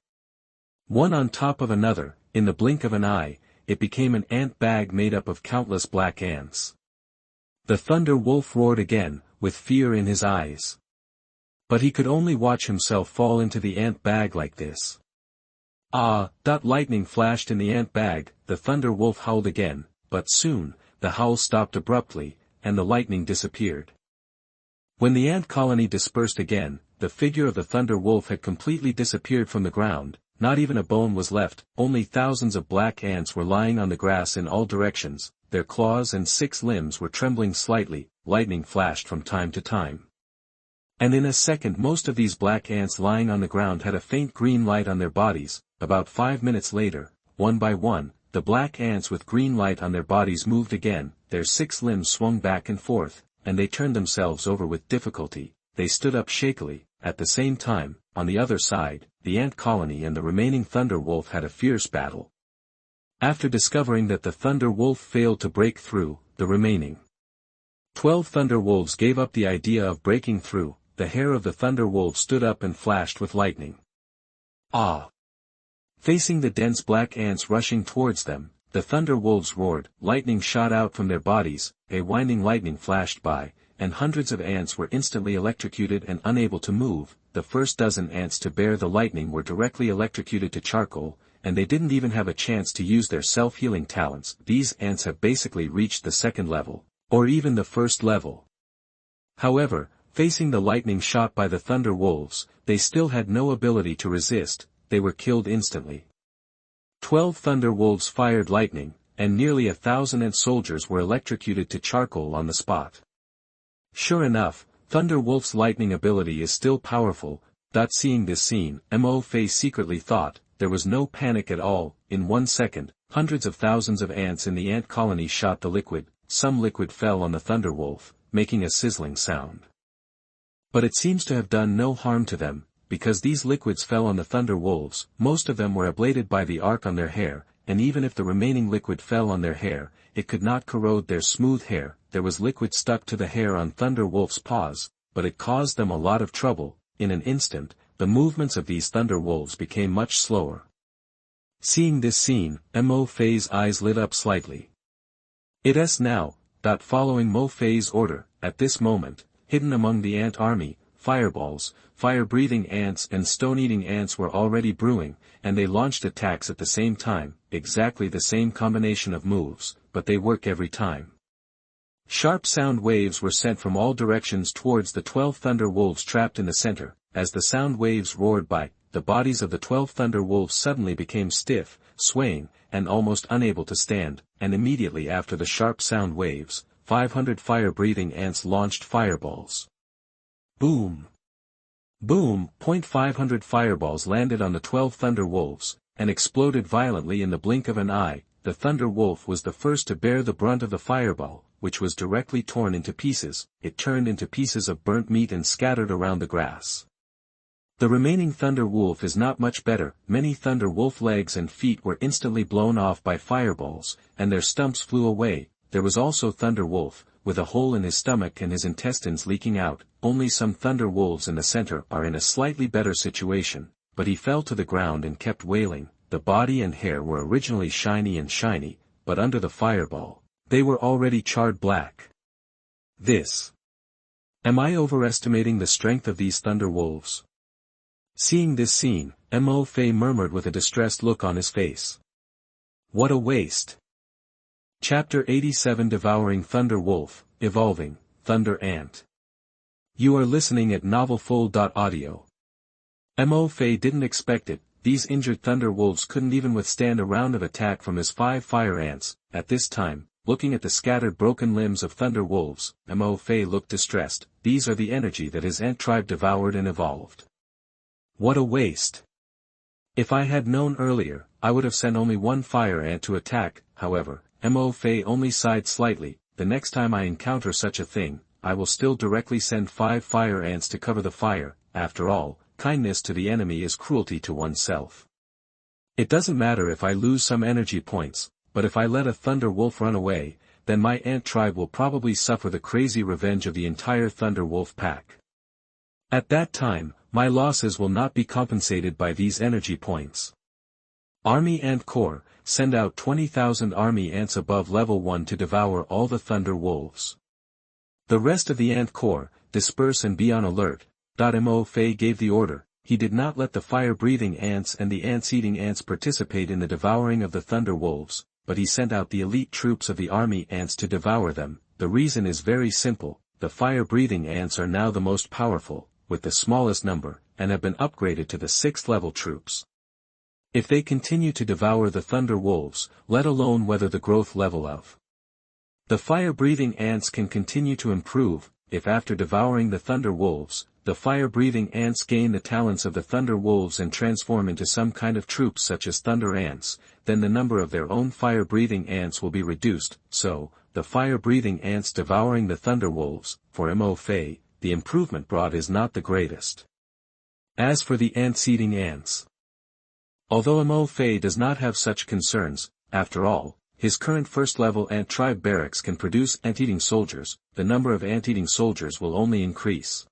One on top of another, in the blink of an eye, it became an ant bag made up of countless black ants. The Thunder Wolf roared again, with fear in his eyes. But he could only watch himself fall into the ant bag like this. Lightning flashed in the ant bag. The Thunder Wolf howled again, but soon, the howl stopped abruptly, and the lightning disappeared. When the ant colony dispersed again, the figure of the Thunder Wolf had completely disappeared from the ground. Not even a bone was left. Only thousands of black ants were lying on the grass in all directions. Their claws and 6 limbs were trembling slightly. Lightning flashed from time to time. And in a second most of these black ants lying on the ground had a faint green light on their bodies. About 5 minutes later, one by one, the black ants with green light on their bodies moved again. Their 6 limbs swung back and forth, and they turned themselves over with difficulty. They stood up shakily. At the same time, on the other side, the ant colony and the remaining Thunder Wolf had a fierce battle. After discovering that the Thunder Wolf failed to break through, the remaining 12 Thunder Wolves gave up the idea of breaking through. The hair of the Thunder Wolf stood up and flashed with lightning. Facing the dense black ants rushing towards them, the Thunder Wolves roared. Lightning shot out from their bodies. A winding lightning flashed by, and hundreds of ants were instantly electrocuted and unable to move. The first dozen ants to bear the lightning were directly electrocuted to charcoal, and they didn't even have a chance to use their self-healing talents. These ants have basically reached the 2nd level, or even the 1st level. However, facing the lightning shot by the Thunder Wolves, they still had no ability to resist. They were killed instantly. 12 Thunder Wolves fired lightning, and nearly 1,000 ant soldiers were electrocuted to charcoal on the spot. Sure enough, Thunder Wolf's lightning ability is still powerful. Seeing this scene, Mtlnovel secretly thought, there was no panic at all. In 1 second, hundreds of thousands of ants in the ant colony shot the liquid. Some liquid fell on the Thunder Wolf, making a sizzling sound. But it seems to have done no harm to them. Because these liquids fell on the Thunder Wolves, most of them were ablated by the arc on their hair, and even if the remaining liquid fell on their hair, it could not corrode their smooth hair. There was liquid stuck to the hair on Thunder Wolf's paws, but it caused them a lot of trouble. In an instant, the movements of these Thunder Wolves became much slower. Seeing this scene, Mtlnovel's eyes lit up slightly. It is now, following Mtlnovel's order, at this moment, hidden among the ant army, fireballs, fire-breathing ants and stone-eating ants were already brewing, and they launched attacks at the same time. Exactly the same combination of moves, but they work every time. Sharp sound waves were sent from all directions towards the 12 Thunder Wolves trapped in the center. As the sound waves roared by, the bodies of the 12 Thunder Wolves suddenly became stiff, swaying, and almost unable to stand, and immediately after the sharp sound waves, 500 fire-breathing ants launched fireballs. Boom! Boom! 500 fireballs landed on the 12 thunder wolves, and exploded violently in the blink of an eye. The thunder wolf was the first to bear the brunt of the fireball, which was directly torn into pieces. It turned into pieces of burnt meat and scattered around the grass. The remaining thunder wolf is not much better. Many thunder wolf legs and feet were instantly blown off by fireballs, and their stumps flew away. There was also thunder wolf, with a hole in his stomach and his intestines leaking out. Only some thunder wolves in the center are in a slightly better situation, but he fell to the ground and kept wailing. The body and hair were originally shiny, but under the fireball, they were already charred black. Am I overestimating the strength of these thunder wolves? Seeing this scene, Mtlnovel murmured with a distressed look on his face. What a waste! Chapter 87 Devouring Thunder Wolf, Evolving, Thunder Ant. You are listening at MaleProtagonist. Mtlnovel didn't expect it. These injured thunder wolves couldn't even withstand a round of attack from his 5 fire ants. At this time, looking at the scattered broken limbs of thunder wolves, Mtlnovel looked distressed. These are the energy that his ant tribe devoured and evolved. What a waste! If I had known earlier, I would have sent only 1 fire ant to attack. However, Mtlnovel only sighed slightly. The next time I encounter such a thing, I will still directly send 5 fire ants to cover the fire. After all, kindness to the enemy is cruelty to oneself. It doesn't matter if I lose some energy points, but if I let a thunder wolf run away, then my ant tribe will probably suffer the crazy revenge of the entire thunder wolf pack. At that time, my losses will not be compensated by these energy points. Army Ant Corps, send out 20,000 army ants above level 1 to devour all the thunder wolves. The rest of the ant corps, disperse and be on alert. Mtlnovel gave the order. He did not let the fire-breathing ants and the ants-eating ants participate in the devouring of the thunder wolves, but he sent out the elite troops of the army ants to devour them. The reason is very simple. The fire-breathing ants are now the most powerful, with the smallest number, and have been upgraded to the 6th level troops. If they continue to devour the thunder wolves, let alone weather the growth level of the fire-breathing ants can continue to improve. If after devouring the thunder wolves, the fire-breathing ants gain the talents of the thunder wolves and transform into some kind of troops such as thunder ants, then the number of their own fire-breathing ants will be reduced. So, the fire-breathing ants devouring the thunder wolves, for Mtlnovel, the improvement brought is not the greatest. As for the ants-eating ants, although Mtlnovel does not have such concerns, after all, his current first-level ant tribe barracks can produce ant-eating soldiers. The number of ant-eating soldiers will only increase.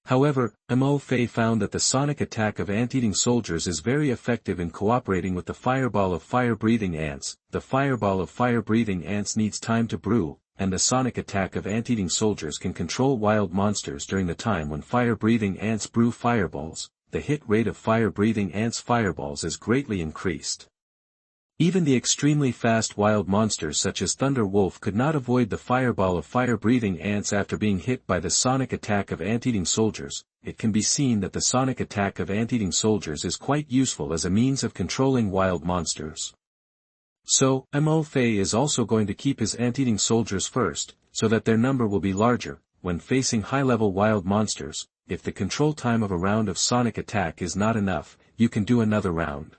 However, Mtlnovel found that the sonic attack of ant-eating soldiers is very effective in cooperating with the fireball of fire-breathing ants. The fireball of fire-breathing ants needs time to brew, and the sonic attack of ant-eating soldiers can control wild monsters during the time when fire-breathing ants brew fireballs. The hit rate of fire-breathing ants' fireballs is greatly increased. Even the extremely fast wild monsters such as Thunder Wolf could not avoid the fireball of fire-breathing ants after being hit by the sonic attack of ant-eating soldiers. It can be seen that the sonic attack of ant-eating soldiers is quite useful as a means of controlling wild monsters. So, Mtlnovel is also going to keep his ant-eating soldiers first, so that their number will be larger. When facing high-level wild monsters, if the control time of a round of sonic attack is not enough, you can do another round.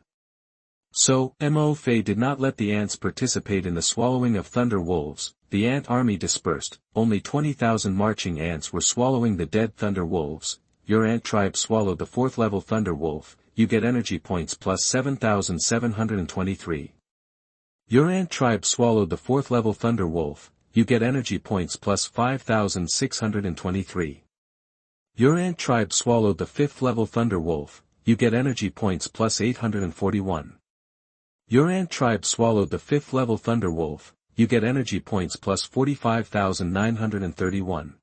So, Mtlnovel did not let the ants participate in the swallowing of thunder wolves. The ant army dispersed. Only 20,000 marching ants were swallowing the dead thunder wolves. Your ant tribe swallowed the 4th level thunder wolf. You get energy points plus 7,723. Your ant tribe swallowed the 4th level thunder wolf. You get energy points plus 5,623. Your ant tribe swallowed the 5th level thunder wolf. You get energy points plus 841. Your ant tribe swallowed the 5th level thunder wolf. You get energy points plus 45,931.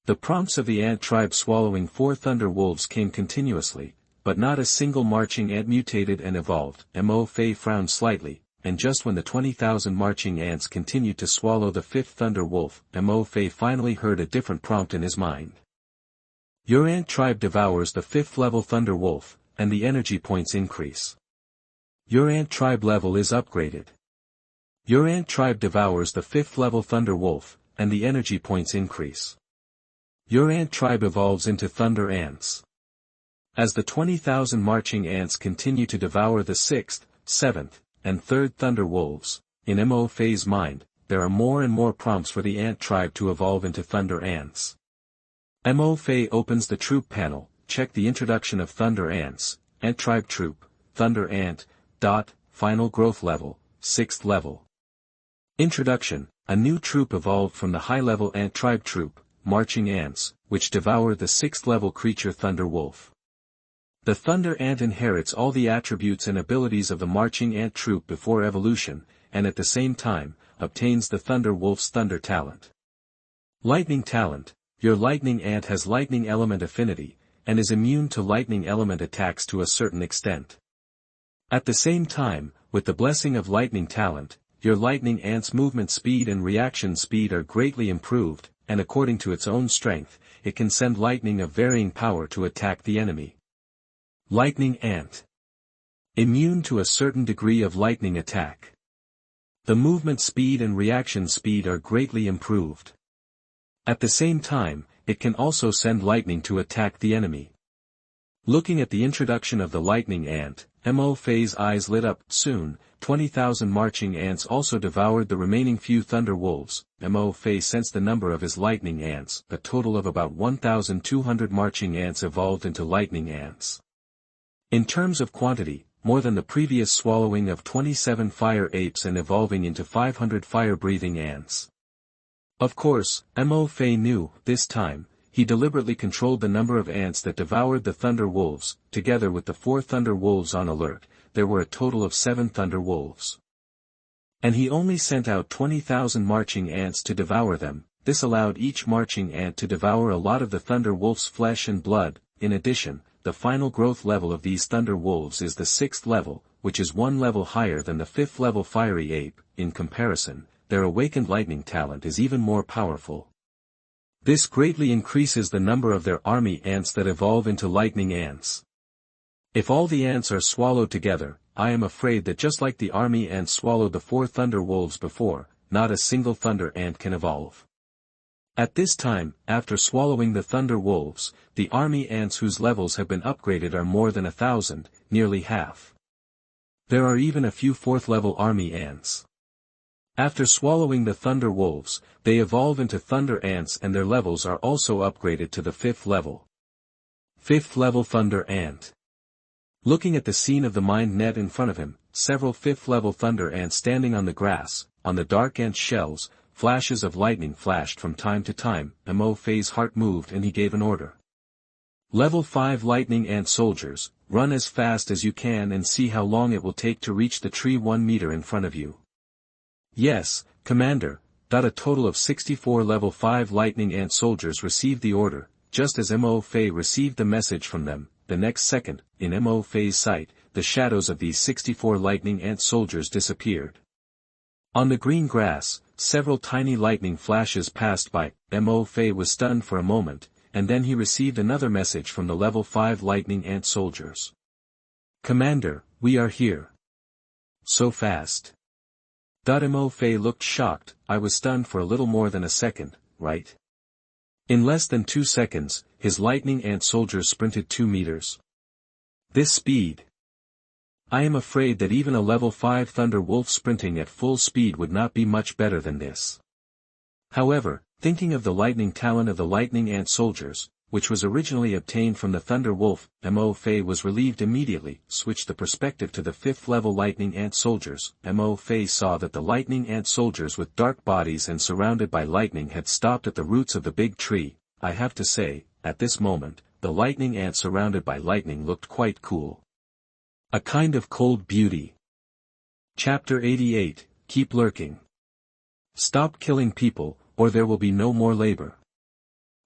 The prompts of the ant tribe swallowing 4 thunder wolves came continuously, but not a single marching ant mutated and evolved. Mtlnovel frowned slightly, and just when the 20,000 marching ants continued to swallow the 5th thunder wolf, Mtlnovel finally heard a different prompt in his mind. Your ant tribe devours the 5th level thunder wolf, and the energy points increase. Your ant tribe level is upgraded. Your ant tribe devours the 5th level Thunder Wolf, and the energy points increase. Your ant tribe evolves into Thunder Ants. As the 20,000 marching ants continue to devour the 6th, 7th, and 3rd Thunder Wolves, in MOF's mind, there are more and more prompts for the ant tribe to evolve into Thunder Ants. MOF opens the troop panel, check the introduction of Thunder Ants, Ant Tribe Troop, Thunder Ant, final growth level, 6th level. Introduction, a new troop evolved from the high-level Ant Tribe Troop, Marching Ants, which devour the 6th level creature Thunder Wolf. The Thunder Ant inherits all the attributes and abilities of the Marching Ant Troop before evolution, and at the same time, obtains the Thunder Wolf's Thunder Talent. Lightning Talent, your Lightning Ant has Lightning Element affinity, and is immune to Lightning Element attacks to a certain extent. At the same time, with the blessing of Lightning Talent, your Lightning Ant's movement speed and reaction speed are greatly improved, and according to its own strength, it can send lightning of varying power to attack the enemy. Lightning Ant. Immune to a certain degree of lightning attack. The movement speed and reaction speed are greatly improved. At the same time, it can also send lightning to attack the enemy. Looking at the introduction of the Lightning Ant, MOF's eyes lit up. Soon, 20,000 marching ants also devoured the remaining few Thunder Wolves. MOF sensed the number of his Lightning Ants. A total of about 1,200 marching ants evolved into Lightning Ants. In terms of quantity, more than the previous swallowing of 27 fire apes and evolving into 500 fire-breathing ants. Of course, MOF knew, this time, he deliberately controlled the number of ants that devoured the Thunder Wolves. Together with the 4 Thunder Wolves on alert, there were a total of 7 Thunder Wolves. And he only sent out 20,000 marching ants to devour them. This allowed each marching ant to devour a lot of the Thunder Wolf's flesh and blood. In addition, the final growth level of these Thunder Wolves is the 6th level, which is 1 level higher than the 5th level Fiery Ape. In comparison, their awakened lightning talent is even more powerful. This greatly increases the number of their army ants that evolve into lightning ants. If all the ants are swallowed together, I am afraid that just like the army ants swallowed the 4 Thunder Wolves before, not a single Thunder Ant can evolve. At this time, after swallowing the Thunder Wolves, the army ants whose levels have been upgraded are more than 1,000, nearly half. There are even a few 4th level army ants. After swallowing the Thunder Wolves, they evolve into Thunder Ants and their levels are also upgraded to the 5th level. 5th level Thunder Ant. Looking at the scene of the mind net in front of him, several 5th level Thunder Ants standing on the grass, on the dark ant shells, flashes of lightning flashed from time to time. MOF's heart moved and he gave an order. Level 5 Lightning Ant Soldiers, run as fast as you can and see how long it will take to reach the tree 1 meter in front of you. Yes, Commander. A total of 64 level 5 Lightning Ant Soldiers received the order. Just as MOF received the message from them, the next second, in MOF's sight, the shadows of these 64 Lightning Ant Soldiers disappeared. On the green grass, several tiny lightning flashes passed by. MOF was stunned for a moment, and then he received another message from the level 5 Lightning Ant Soldiers. Commander, we are here. So fast. MOF looked shocked. I was stunned for a little more than a second, right? In less than 2 seconds, his Lightning Ant Soldiers sprinted 2 meters. This speed. I am afraid that even a level 5 Thunder Wolf sprinting at full speed would not be much better than this. However, thinking of the lightning talent of the Lightning Ant Soldiers, which was originally obtained from the Thunder Wolf, MOF was relieved immediately. Switched the perspective to the 5th level Lightning Ant Soldiers. MOF saw that the Lightning Ant Soldiers with dark bodies and surrounded by lightning had stopped at the roots of the big tree. I have to say, at this moment, the Lightning Ant surrounded by lightning looked quite cool. A kind of cold beauty. Chapter 88, Keep Lurking. Stop killing people, or there will be no more labor.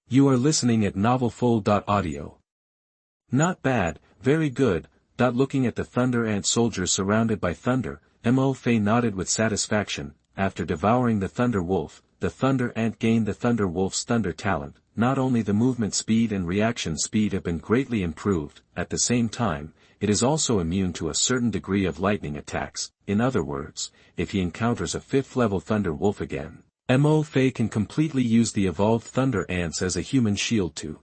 You are listening at MaleProtagonist. Not bad, very good. Looking at the Thunder Ant Soldiers surrounded by thunder, MOF nodded with satisfaction. After devouring the Thunder Wolf, the Thunder Ant gained the Thunder Wolf's Thunder Talent. Not only the movement speed and reaction speed have been greatly improved, at the same time, it is also immune to a certain degree of lightning attacks. In other words, if he encounters a 5th level Thunder Wolf again, Mtlnovel can completely use the evolved Thunder Ants as a human shield to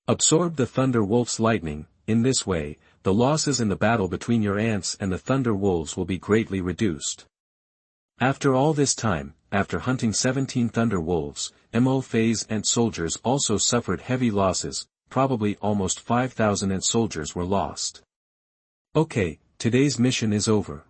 absorb the Thunder Wolf's lightning. In this way, the losses in the battle between your ants and the Thunder Wolves will be greatly reduced. After all this time, after hunting 17 Thunder Wolves, Mtlnovel's ant soldiers also suffered heavy losses, probably almost 5,000 ant soldiers were lost. Okay, today's mission is over.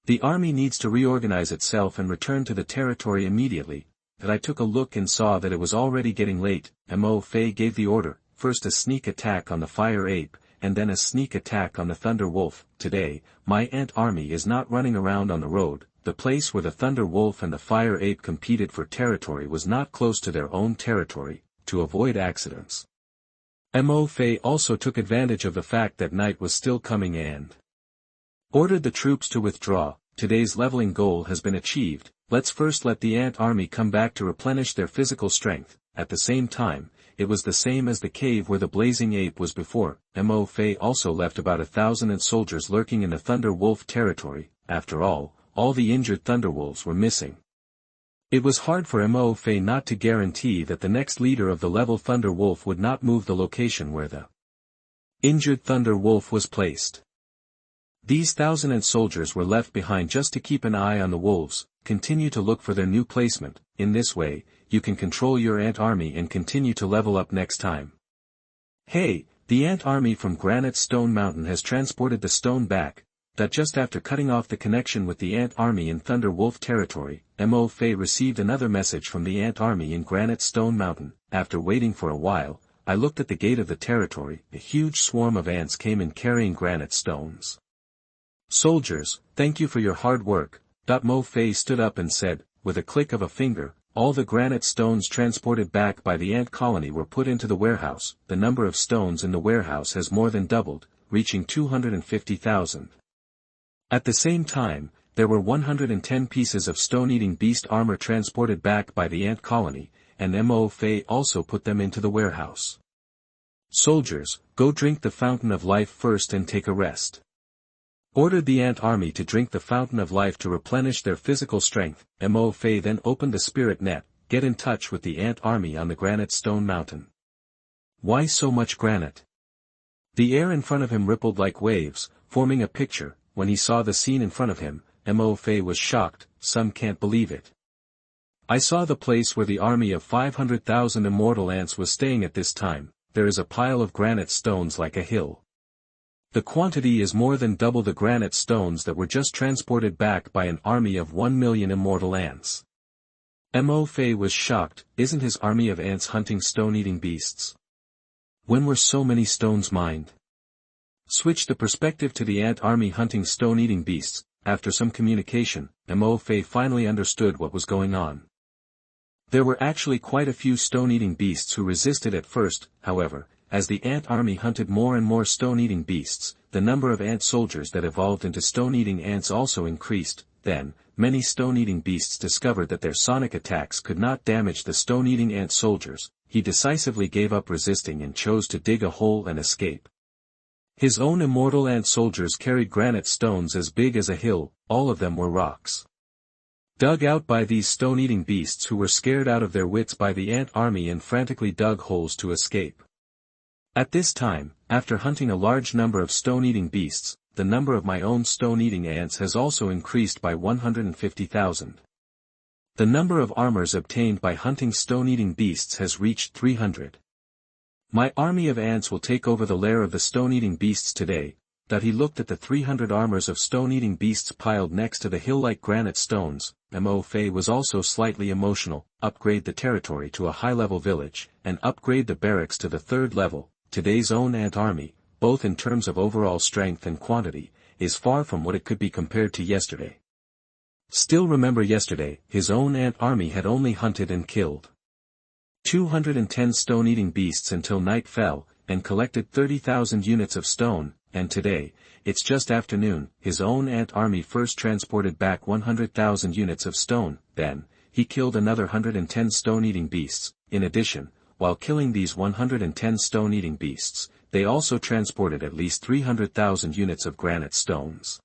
The army needs to reorganize itself and return to the territory immediately. But I took a look and saw that it was already getting late. Mtlnovel gave the order, first a sneak attack on the fire ape, and then a sneak attack on the Thunder Wolf. Today, my ant army is not running around on the road. The place where the Thunder Wolf and the fire ape competed for territory was not close to their own territory, to avoid accidents. Mtlnovel also took advantage of the fact that night was still coming and ordered the troops to withdraw. Today's leveling goal has been achieved. Let's first let the ant army come back to replenish their physical strength. At the same time, it was the same as the cave where the blazing ape was before. Mtlnovel also left about 1,000 ant soldiers lurking in the Thunder Wolf territory. After all the injured Thunder Wolves were missing. It was hard for Mtlnovel not to guarantee that the next leader of the level Thunder Wolf would not move the location where the injured Thunder Wolf was placed. These 1,000 ant soldiers were left behind just to keep an eye on the wolves, continue to look for their new placement. In this way, you can control your ant army and continue to level up next time. Hey, the ant army from Granite Stone Mountain has transported the stone back. That just after cutting off the connection with the ant army in Thunder Wolf territory, Mtlnovel received another message from the ant army in Granite Stone Mountain. After waiting for a while, I looked at the gate of the territory. A huge swarm of ants came in carrying granite stones. Soldiers, thank you for your hard work. Mtlnovel stood up and said, with a click of a finger, all the granite stones transported back by the ant colony were put into the warehouse. The number of stones in the warehouse has more than doubled, reaching 250,000. At the same time, there were 110 pieces of stone-eating beast armor transported back by the ant colony, and Mtlnovel also put them into the warehouse. Soldiers, go drink the fountain of life first and take a rest. Ordered the ant army to drink the fountain of life to replenish their physical strength. Mtlnovel then opened the spirit net. Get in touch with the ant army on the Granite Stone Mountain. Why so much granite? The air in front of him rippled like waves, forming a picture. When he saw the scene in front of him, Mtlnovel was shocked. Some can't believe it. I saw the place where the army of 500,000 immortal ants was staying at this time. There is a pile of granite stones like a hill. The quantity is more than double the granite stones that were just transported back by an army of 1 million immortal ants. Mtlnovel was shocked. Isn't his army of ants hunting stone-eating beasts? When were so many stones mined? Switch the perspective to the ant army hunting stone-eating beasts. After some communication, Mtlnovel finally understood what was going on. There were actually quite a few stone-eating beasts who resisted at first. However, as the ant army hunted more and more stone-eating beasts, the number of ant soldiers that evolved into stone-eating ants also increased. Then, many stone-eating beasts discovered that their sonic attacks could not damage the stone-eating ant soldiers. He decisively gave up resisting and chose to dig a hole and escape. His own immortal ant soldiers carried granite stones as big as a hill. All of them were rocks dug out by these stone-eating beasts who were scared out of their wits by the ant army and frantically dug holes to escape. At this time, after hunting a large number of stone-eating beasts, the number of my own stone-eating ants has also increased by 150,000. The number of armors obtained by hunting stone-eating beasts has reached 300. My army of ants will take over the lair of the stone-eating beasts today. That he looked at the 300 armors of stone-eating beasts piled next to the hill-like granite stones. Mtlnovel was also slightly emotional. Upgrade the territory to a high-level village, and upgrade the barracks to the 3rd level. Today's own ant army, both in terms of overall strength and quantity, is far from what it could be compared to yesterday. Still remember yesterday, his own ant army had only hunted and killed 210 stone-eating beasts until night fell, and collected 30,000 units of stone, and today, it's just afternoon. His own ant army first transported back 100,000 units of stone, then, he killed another 110 stone-eating beasts. In addition, while killing these 110 stone-eating beasts, they also transported at least 300,000 units of granite stones.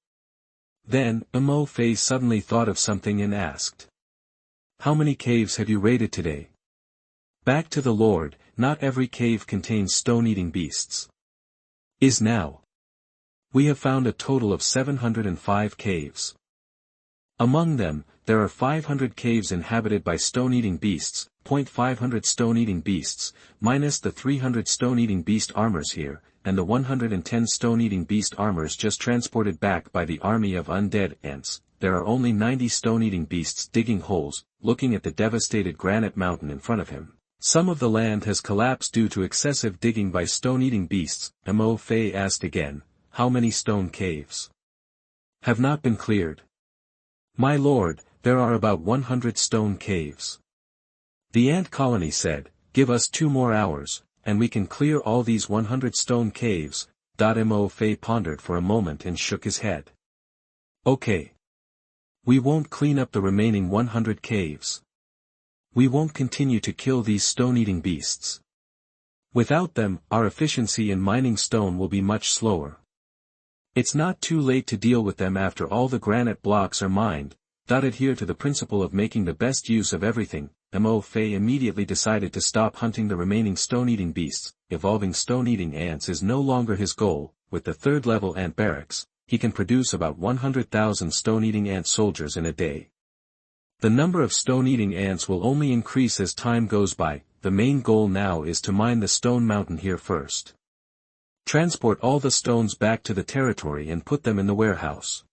Then, MaleProtagonist suddenly thought of something and asked. How many caves have you raided today? Back to the Lord, not every cave contains stone-eating beasts. Is now. We have found a total of 705 caves. Among them, there are 500 caves inhabited by stone-eating beasts, 500 stone-eating beasts, minus the 300 stone-eating beast armors here, and the 110 stone-eating beast armors just transported back by the army of undead ants. There are only 90 stone-eating beasts digging holes, looking at the devastated granite mountain in front of him. Some of the land has collapsed due to excessive digging by stone-eating beasts. MaleProtagonist asked again, how many stone caves have not been cleared? My lord, there are about 100 stone caves. The ant colony said, give us 2 more hours, and we can clear all these 100 stone caves. MaleProtagonist pondered for a moment and shook his head. Okay. We won't clean up the remaining 100 caves. We won't continue to kill these stone-eating beasts. Without them, our efficiency in mining stone will be much slower. It's not too late to deal with them after all the granite blocks are mined. Adhere to the principle of making the best use of everything. MaleProtagonist immediately decided to stop hunting the remaining stone-eating beasts. Evolving stone-eating ants is no longer his goal. With the 3rd level ant barracks, he can produce about 100,000 stone-eating ant soldiers in a day. The number of stone-eating ants will only increase as time goes by. The main goal now is to mine the stone mountain here first. Transport all the stones back to the territory and put them in the warehouse.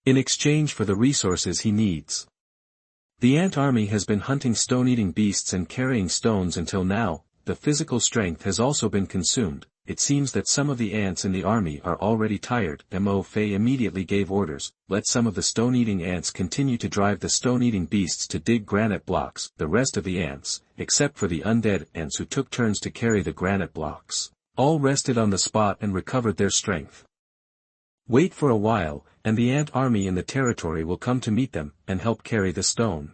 In exchange for the resources he needs. The ant army has been hunting stone-eating beasts and carrying stones until now. The physical strength has also been consumed. It seems that some of the ants in the army are already tired. MaleProtagonist immediately gave orders, let some of the stone-eating ants continue to drive the stone-eating beasts to dig granite blocks. The rest of the ants, except for the undead ants who took turns to carry the granite blocks, all rested on the spot and recovered their strength. Wait for a while, and the ant army in the territory will come to meet them, and help carry the stone.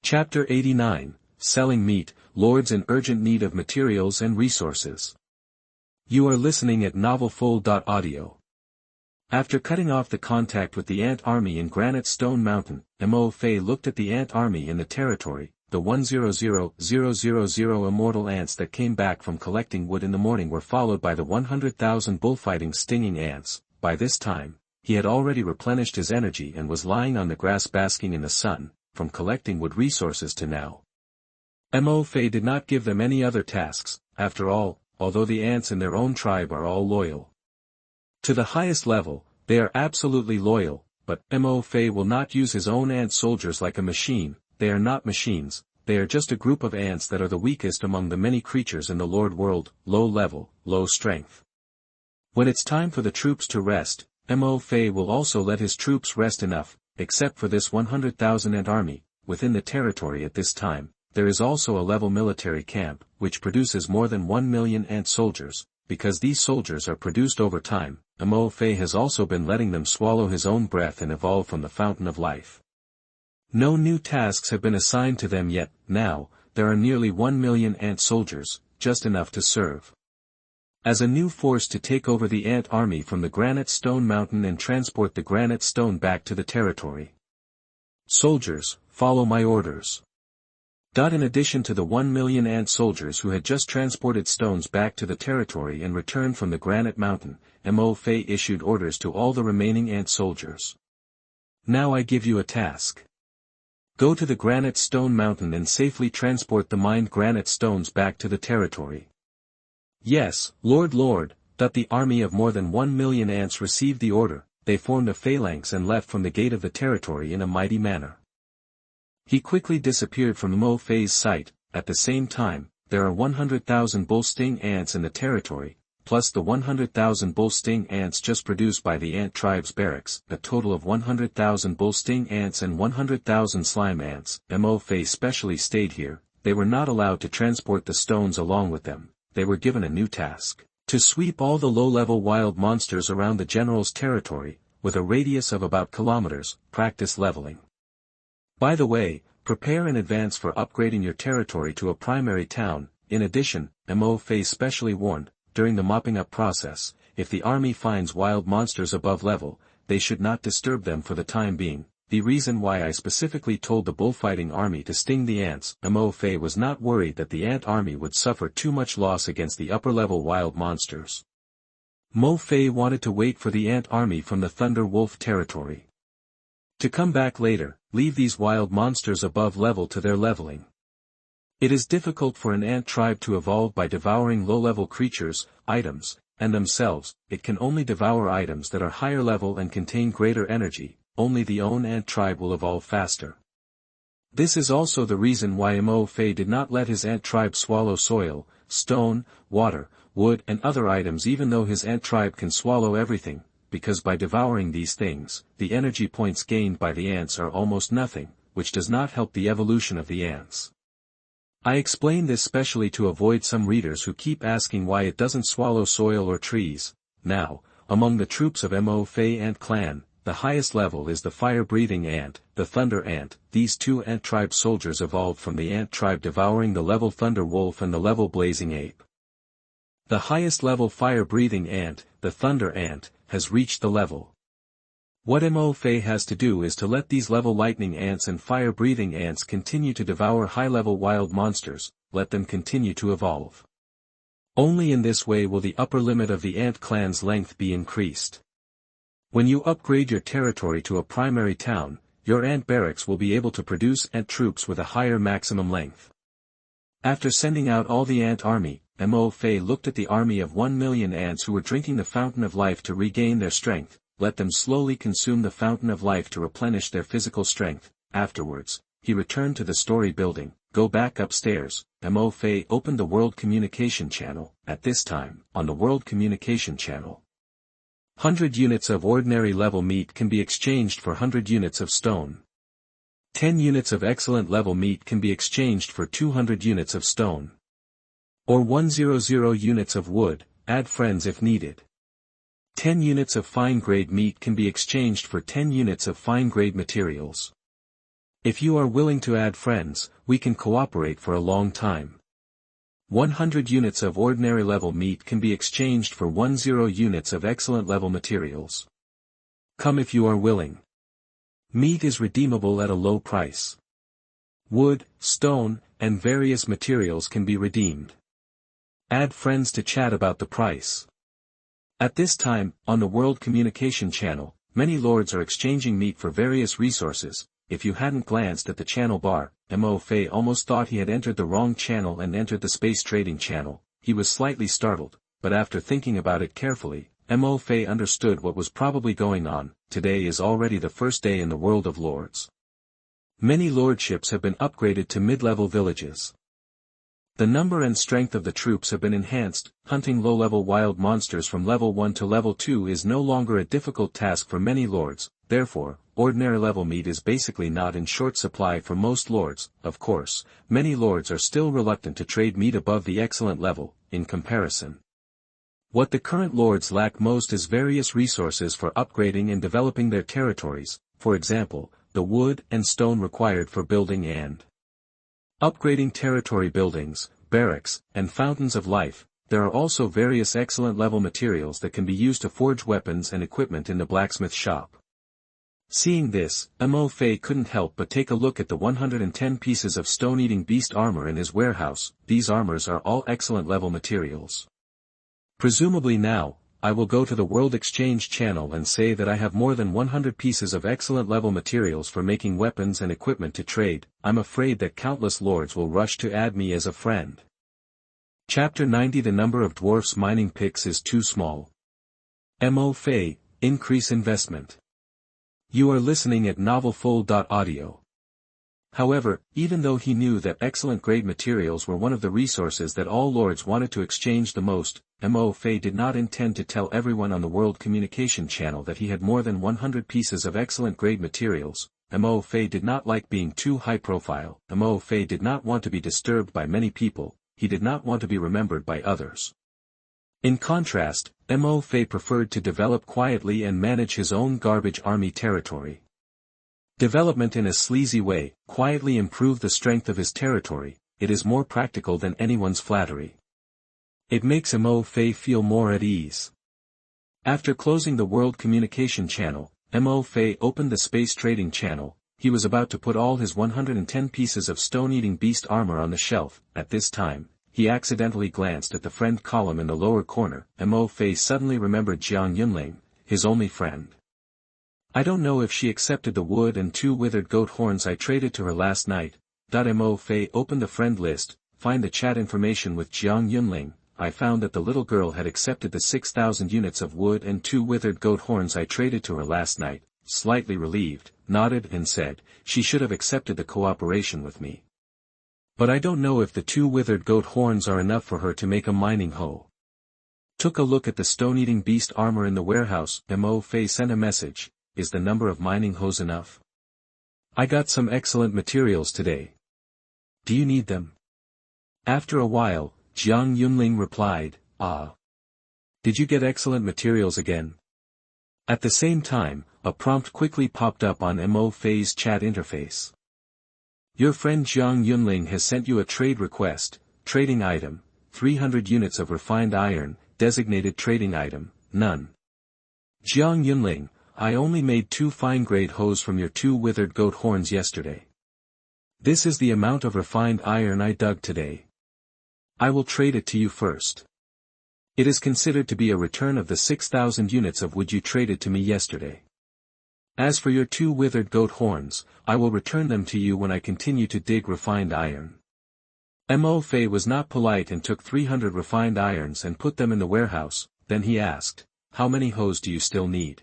Chapter 89, Selling Meat, Lords in Urgent Need of Materials and Resources. You are listening at novelfull.audio. After cutting off the contact with the ant army in Granite Stone Mountain, MaleProtagonist looked at the ant army in the territory. The 100,000 immortal ants that came back from collecting wood in the morning were followed by the 100,000 bullfighting stinging ants. By this time, he had already replenished his energy and was lying on the grass basking in the sun. From collecting wood resources to now, MaleProtagonist did not give them any other tasks. After all, although the ants in their own tribe are all loyal to the highest level, they are absolutely loyal, but MaleProtagonist will not use his own ant soldiers like a machine. They are not machines, they are just a group of ants that are the weakest among the many creatures in the Lord world, low level, low strength. When it's time for the troops to rest, MaleProtagonist will also let his troops rest enough, except for this 100,000 ant army. Within the territory at this time, there is also a level military camp, which produces more than 1 million ant soldiers. Because these soldiers are produced over time, MaleProtagonist has also been letting them swallow his own breath and evolve from the fountain of life. No new tasks have been assigned to them yet. Now, there are nearly 1 million ant soldiers, just enough to serve as a new force to take over the ant army from the Granite Stone Mountain and transport the granite stone back to the territory. Soldiers, follow my orders. In addition to the 1 million ant soldiers who had just transported stones back to the territory and returned from the Granite Mountain, MaleProtagonist issued orders to all the remaining ant soldiers. Now I give you a task. Go to the Granite Stone Mountain and safely transport the mined granite stones back to the territory. Yes, Lord. The army of more than 1 million ants received the order. They formed a phalanx and left from the gate of the territory in a mighty manner. He quickly disappeared from MaleProtagonist's sight. At the same time, there are 100,000 bull sting ants in the territory, plus the 100,000 bull sting ants just produced by the ant tribe's barracks, a total of 100,000 bull sting ants and 100,000 slime ants. MaleProtagonist specially stayed here. They were not allowed to transport the stones along with them. They were given a new task, to sweep all the low-level wild monsters around the general's territory, with a radius of about kilometers, practice leveling. By the way, Prepare in advance for upgrading your territory to a primary town. In addition, Mtlnovel specially warned, during the mopping up process, if the army finds wild monsters above level, they should not disturb them for the time being. The reason why I specifically told the bullfighting army to sting the ants. Mtlnovel was not worried that the ant army would suffer too much loss against the upper-level wild monsters. Mtlnovel wanted to wait for the ant army from the Thunder Wolf territory to come back later, leave these wild monsters above level to their leveling. It is difficult for an ant tribe to evolve by devouring low-level creatures, items, and themselves. It can only devour items that are higher level and contain greater energy. Only the own ant tribe will evolve faster. This is also the reason why Mtlnovel did not let his ant tribe swallow soil, stone, water, wood and other items even though his ant tribe can swallow everything, because by devouring these things, the energy points gained by the ants are almost nothing, which does not help the evolution of the ants. I explain this specially to avoid some readers who keep asking why it doesn't swallow soil or trees. Now, among the troops of Mtlnovel ant clan, the highest level is the fire-breathing ant, the thunder ant. These two ant tribe soldiers evolved from the ant tribe devouring the level thunder wolf and the level blazing ape. The highest level fire-breathing ant, the thunder ant, has reached the level. What Mtlnovel has to do is to let these level lightning ants and fire-breathing ants continue to devour high-level wild monsters, let them continue to evolve. Only in this way will the upper limit of the ant clan's length be increased. When you upgrade your territory to a primary town, your ant barracks will be able to produce ant troops with a higher maximum length. After sending out all the ant army, Mtlnovel looked at the army of 1 million ants who were drinking the fountain of life to regain their strength. Let them slowly consume the fountain of life to replenish their physical strength. Afterwards, he returned to the story building. Go back upstairs. Mtlnovel opened the World Communication Channel. At this time, on the World Communication Channel, 100 units of ordinary level meat can be exchanged for 100 units of stone. 10 units of excellent level meat can be exchanged for 200 units of stone. Or 100 units of wood. Add friends if needed. 10 units of fine-grade meat can be exchanged for 10 units of fine-grade materials. If you are willing to add friends, we can cooperate for a long time. 100 units of ordinary level meat can be exchanged for 10 units of excellent level materials. Come if you are willing. Meat is redeemable at a low price. Wood, stone, and various materials can be redeemed. Add friends to chat about the price. At this time, on the World Communication Channel, many lords are exchanging meat for various resources. If you hadn't glanced at the channel bar, Mtlnovel almost thought he had entered the wrong channel and entered the space trading channel. He was slightly startled, but after thinking about it carefully, Mtlnovel understood what was probably going on. Today is already the first day in the world of lords. Many lordships have been upgraded to mid-level villages. The number and strength of the troops have been enhanced. Hunting low-level wild monsters from level 1 to level 2 is no longer a difficult task for many lords. Therefore, ordinary level meat is basically not in short supply for most lords. Of course, many lords are still reluctant to trade meat above the excellent level. In comparison, what the current lords lack most is various resources for upgrading and developing their territories. For example, the wood and stone required for building and upgrading territory buildings, barracks, and fountains of life. There are also various excellent level materials that can be used to forge weapons and equipment in the blacksmith shop. Seeing this, Mtlnovel couldn't help but take a look at the 110 pieces of stone-eating beast armor in his warehouse. These armors are all excellent level materials. Presumably now, I will go to the World Exchange Channel and say that I have more than 100 pieces of excellent level materials for making weapons and equipment to trade. I'm afraid that countless lords will rush to add me as a friend. Chapter 90. The number of dwarfs mining picks is too small. Mtlnovel, increase investment. You are listening at novelfull.audio. However, even though he knew that excellent grade materials were one of the resources that all lords wanted to exchange the most, Mtlnovel did not intend to tell everyone on the World Communication Channel that he had more than 100 pieces of excellent grade materials. Mtlnovel did not like being too high profile. Mtlnovel did not want to be disturbed by many people. He did not want to be remembered by others. In contrast, Mtlnovel preferred to develop quietly and manage his own garbage army territory. Development in a sleazy way, quietly improve the strength of his territory, it is more practical than anyone's flattery. It makes Mtlnovel feel more at ease. After closing the World Communication Channel, Mtlnovel opened the Space Trading Channel. He was about to put all his 110 pieces of stone-eating beast armor on the shelf. At this time, he accidentally glanced at the friend column in the lower corner. Mtlnovel suddenly remembered Jiang Yunling, his only friend. I don't know if she accepted the wood and 2 withered goat horns I traded to her last night. Mtlnovel opened the friend list, find the chat information with Jiang Yunling. I found that the little girl had accepted the 6,000 units of wood and 2 withered goat horns I traded to her last night. Slightly relieved, nodded and said, she should have accepted the cooperation with me. But I don't know if the 2 withered goat horns are enough for her to make a mining hoe. Took a look at the stone-eating beast armor in the warehouse. Mtlnovel sent a message, is the number of mining hoes enough? I got some excellent materials today. Do you need them? After a while, Jiang Yunling replied, ah. Did you get excellent materials again? At the same time, a prompt quickly popped up on Mtlnovel's chat interface. Your friend Jiang Yunling has sent you a trade request, trading item, 300 units of refined iron, designated trading item, none. Jiang Yunling, I only made 2 fine-grade hoes from your 2 withered goat horns yesterday. This is the amount of refined iron I dug today. I will trade it to you first. It is considered to be a return of the 6,000 units of wood you traded to me yesterday. As for your 2 withered goat horns, I will return them to you when I continue to dig refined iron. Mtlnovel was not polite and took 300 refined irons and put them in the warehouse. Then he asked, how many hoes do you still need?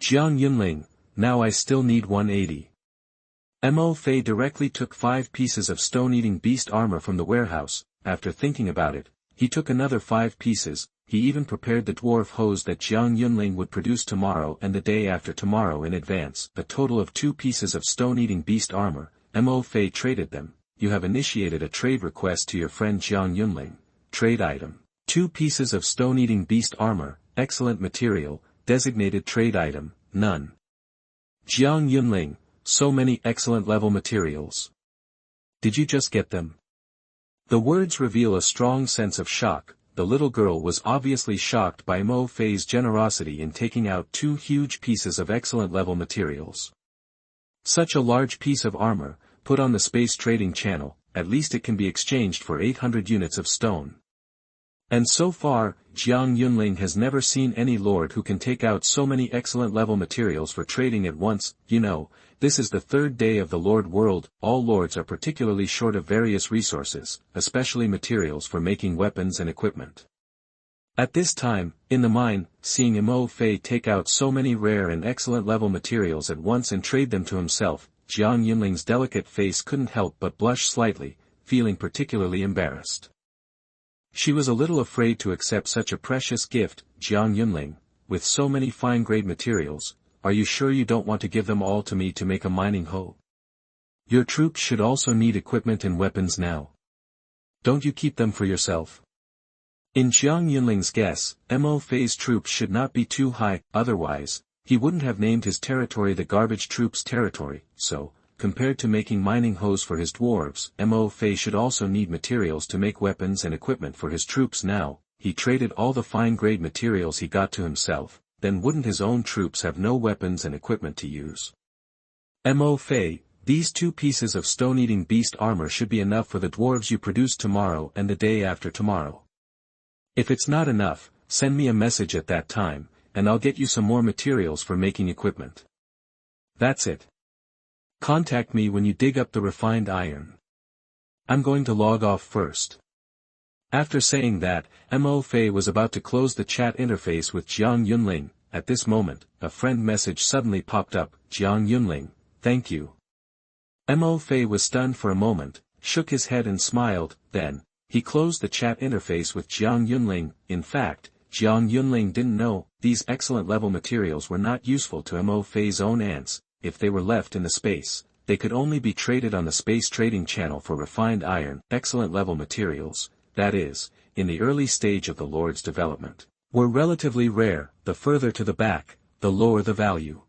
Jiang Yunling, now I still need 180. Mtlnovel directly took 5 pieces of stone-eating beast armor from the warehouse. After thinking about it, he took another 5 pieces. He even prepared the dwarf hose that Jiang Yunling would produce tomorrow and the day after tomorrow in advance. A total of 2 pieces of stone-eating beast armor. Mtlnovel traded them. You have initiated a trade request to your friend Jiang Yunling. Trade item. 2 pieces of stone-eating beast armor, excellent material, designated trade item, none. Jiang Yunling, so many excellent level materials. Did you just get them? The words reveal a strong sense of shock. The little girl was obviously shocked by Mtlnovel's generosity in taking out 2 huge pieces of excellent level materials. Such a large piece of armor, put on the Space Trading Channel, at least it can be exchanged for 800 units of stone. And so far, Jiang Yunling has never seen any lord who can take out so many excellent level materials for trading at once. You know, this is the 3rd day of the Lord World. All lords are particularly short of various resources, especially materials for making weapons and equipment. At this time, in the mine, seeing Mtlnovel take out so many rare and excellent level materials at once and trade them to himself, Jiang Yunling's delicate face couldn't help but blush slightly, feeling particularly embarrassed. She was a little afraid to accept such a precious gift. Jiang Yunling, with so many fine-grade materials, are you sure you don't want to give them all to me to make a mining hoe? Your troops should also need equipment and weapons now. Don't you keep them for yourself? In Jiang Yunling's guess, Mtlnovel's troops should not be too high, otherwise, he wouldn't have named his territory the garbage troops territory. So, compared to making mining hoes for his dwarves, Mtlnovel should also need materials to make weapons and equipment for his troops now. He traded all the fine-grade materials he got to himself, then wouldn't his own troops have no weapons and equipment to use? Mtlnovel, these 2 pieces of stone-eating beast armor should be enough for the dwarves you produce tomorrow and the day after tomorrow. If it's not enough, send me a message at that time, and I'll get you some more materials for making equipment. That's it. Contact me when you dig up the refined iron. I'm going to log off first. After saying that, Mtlnovel was about to close the chat interface with Jiang Yunling. At this moment, a friend message suddenly popped up. Jiang Yunling, thank you. Mtlnovel was stunned for a moment, shook his head and smiled. Then, he closed the chat interface with Jiang Yunling. In fact, Jiang Yunling didn't know, these excellent level materials were not useful to Mtlnovel's own ants. If they were left in the space, they could only be traded on the Space Trading Channel for refined iron. Excellent level materials, that is, in the early stage of the Lord's development, were relatively rare. The further to the back, the lower the value.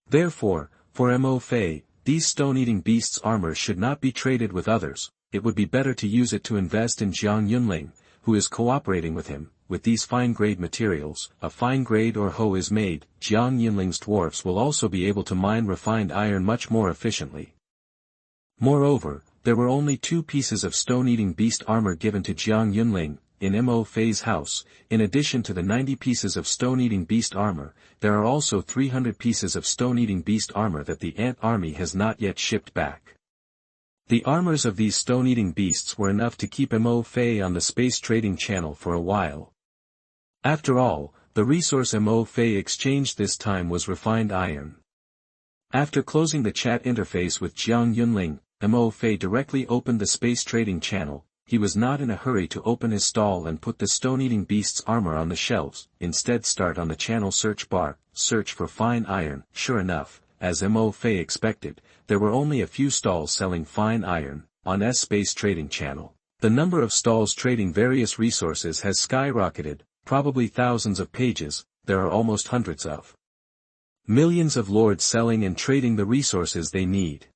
Therefore, For Mo Fei, these stone-eating beasts' armor should not be traded with others, it would be better to use it to invest in Jiang Yunling, who is cooperating with him. With these fine-grade materials, a fine-grade or hoe is made, Jiang Yunling's dwarfs will also be able to mine refined iron much more efficiently. Moreover, there were only 2 pieces of stone-eating beast armor given to Jiang Yunling, in Mo Fei's house. In addition to the 90 pieces of stone-eating beast armor, there are also 300 pieces of stone-eating beast armor that the ant army has not yet shipped back. The armors of these stone-eating beasts were enough to keep Mo Fei on the space trading channel for a while. After all, the resource Mo Fei exchanged this time was refined iron. After closing the chat interface with Jiang Yunling, Mo Fei directly opened the space trading channel. He was not in a hurry to open his stall and put the stone-eating beast's armor on the shelves, instead start on the channel search bar, search for fine iron. Sure enough, as Mo Fei expected, there were only a few stalls selling fine iron, on S space trading channel. The number of stalls trading various resources has skyrocketed, probably thousands of pages, there are almost hundreds of millions of lords selling and trading the resources they need.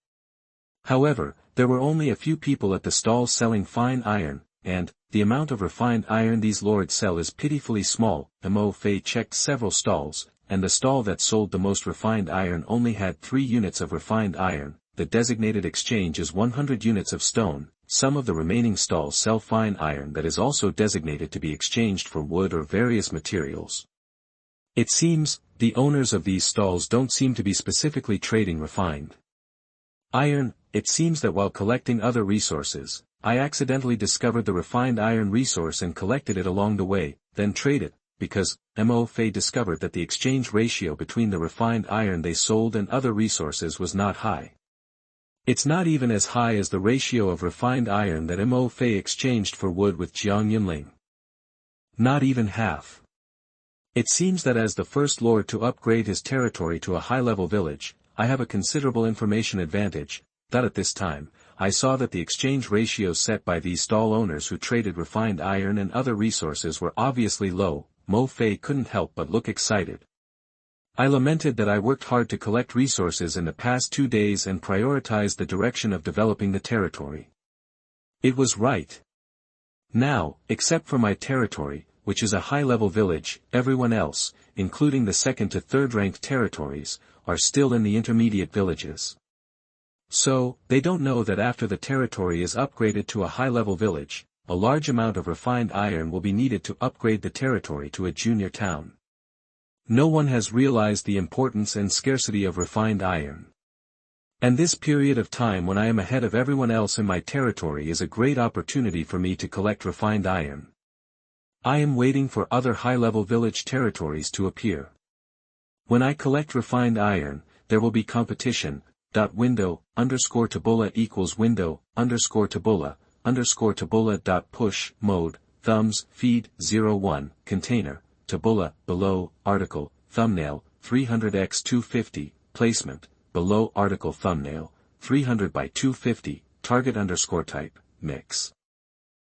However, there were only a few people at the stalls selling fine iron, and, the amount of refined iron these lords sell is pitifully small. Mo Fei checked several stalls, and the stall that sold the most refined iron only had 3 units of refined iron. The designated exchange is 100 units of stone. Some of the remaining stalls sell fine iron that is also designated to be exchanged for wood or various materials. It seems, the owners of these stalls don't seem to be specifically trading refined iron. It seems that while collecting other resources, I accidentally discovered the refined iron resource and collected it along the way, then traded, because Mo Fei discovered that the exchange ratio between the refined iron they sold and other resources was not high. It's not even as high as the ratio of refined iron that Mo Fei exchanged for wood with Jiang Yunling. Not even half. It seems that as the first lord to upgrade his territory to a high-level village, I have a considerable information advantage, that at this time, I saw that the exchange ratios set by these stall owners who traded refined iron and other resources were obviously low. Mo Fei couldn't help but look excited. I lamented that I worked hard to collect resources in the past 2 days and prioritized the direction of developing the territory. It was right. Now, except for my territory, which is a high-level village, everyone else, including the 2nd to 3rd ranked territories, are still in the intermediate villages. So, they don't know that after the territory is upgraded to a high-level village, a large amount of refined iron will be needed to upgrade the territory to a junior town. No one has realized the importance and scarcity of refined iron. And this period of time when I am ahead of everyone else in my territory is a great opportunity for me to collect refined iron. I am waiting for other high-level village territories to appear. When I collect refined iron, there will be competition. Window, _tabula equals window, _tabula, push, mode, thumbs, feed, 01, container, tabula, below, article, thumbnail, 300x250, placement, below article thumbnail, 300 by 250, target _type, mix.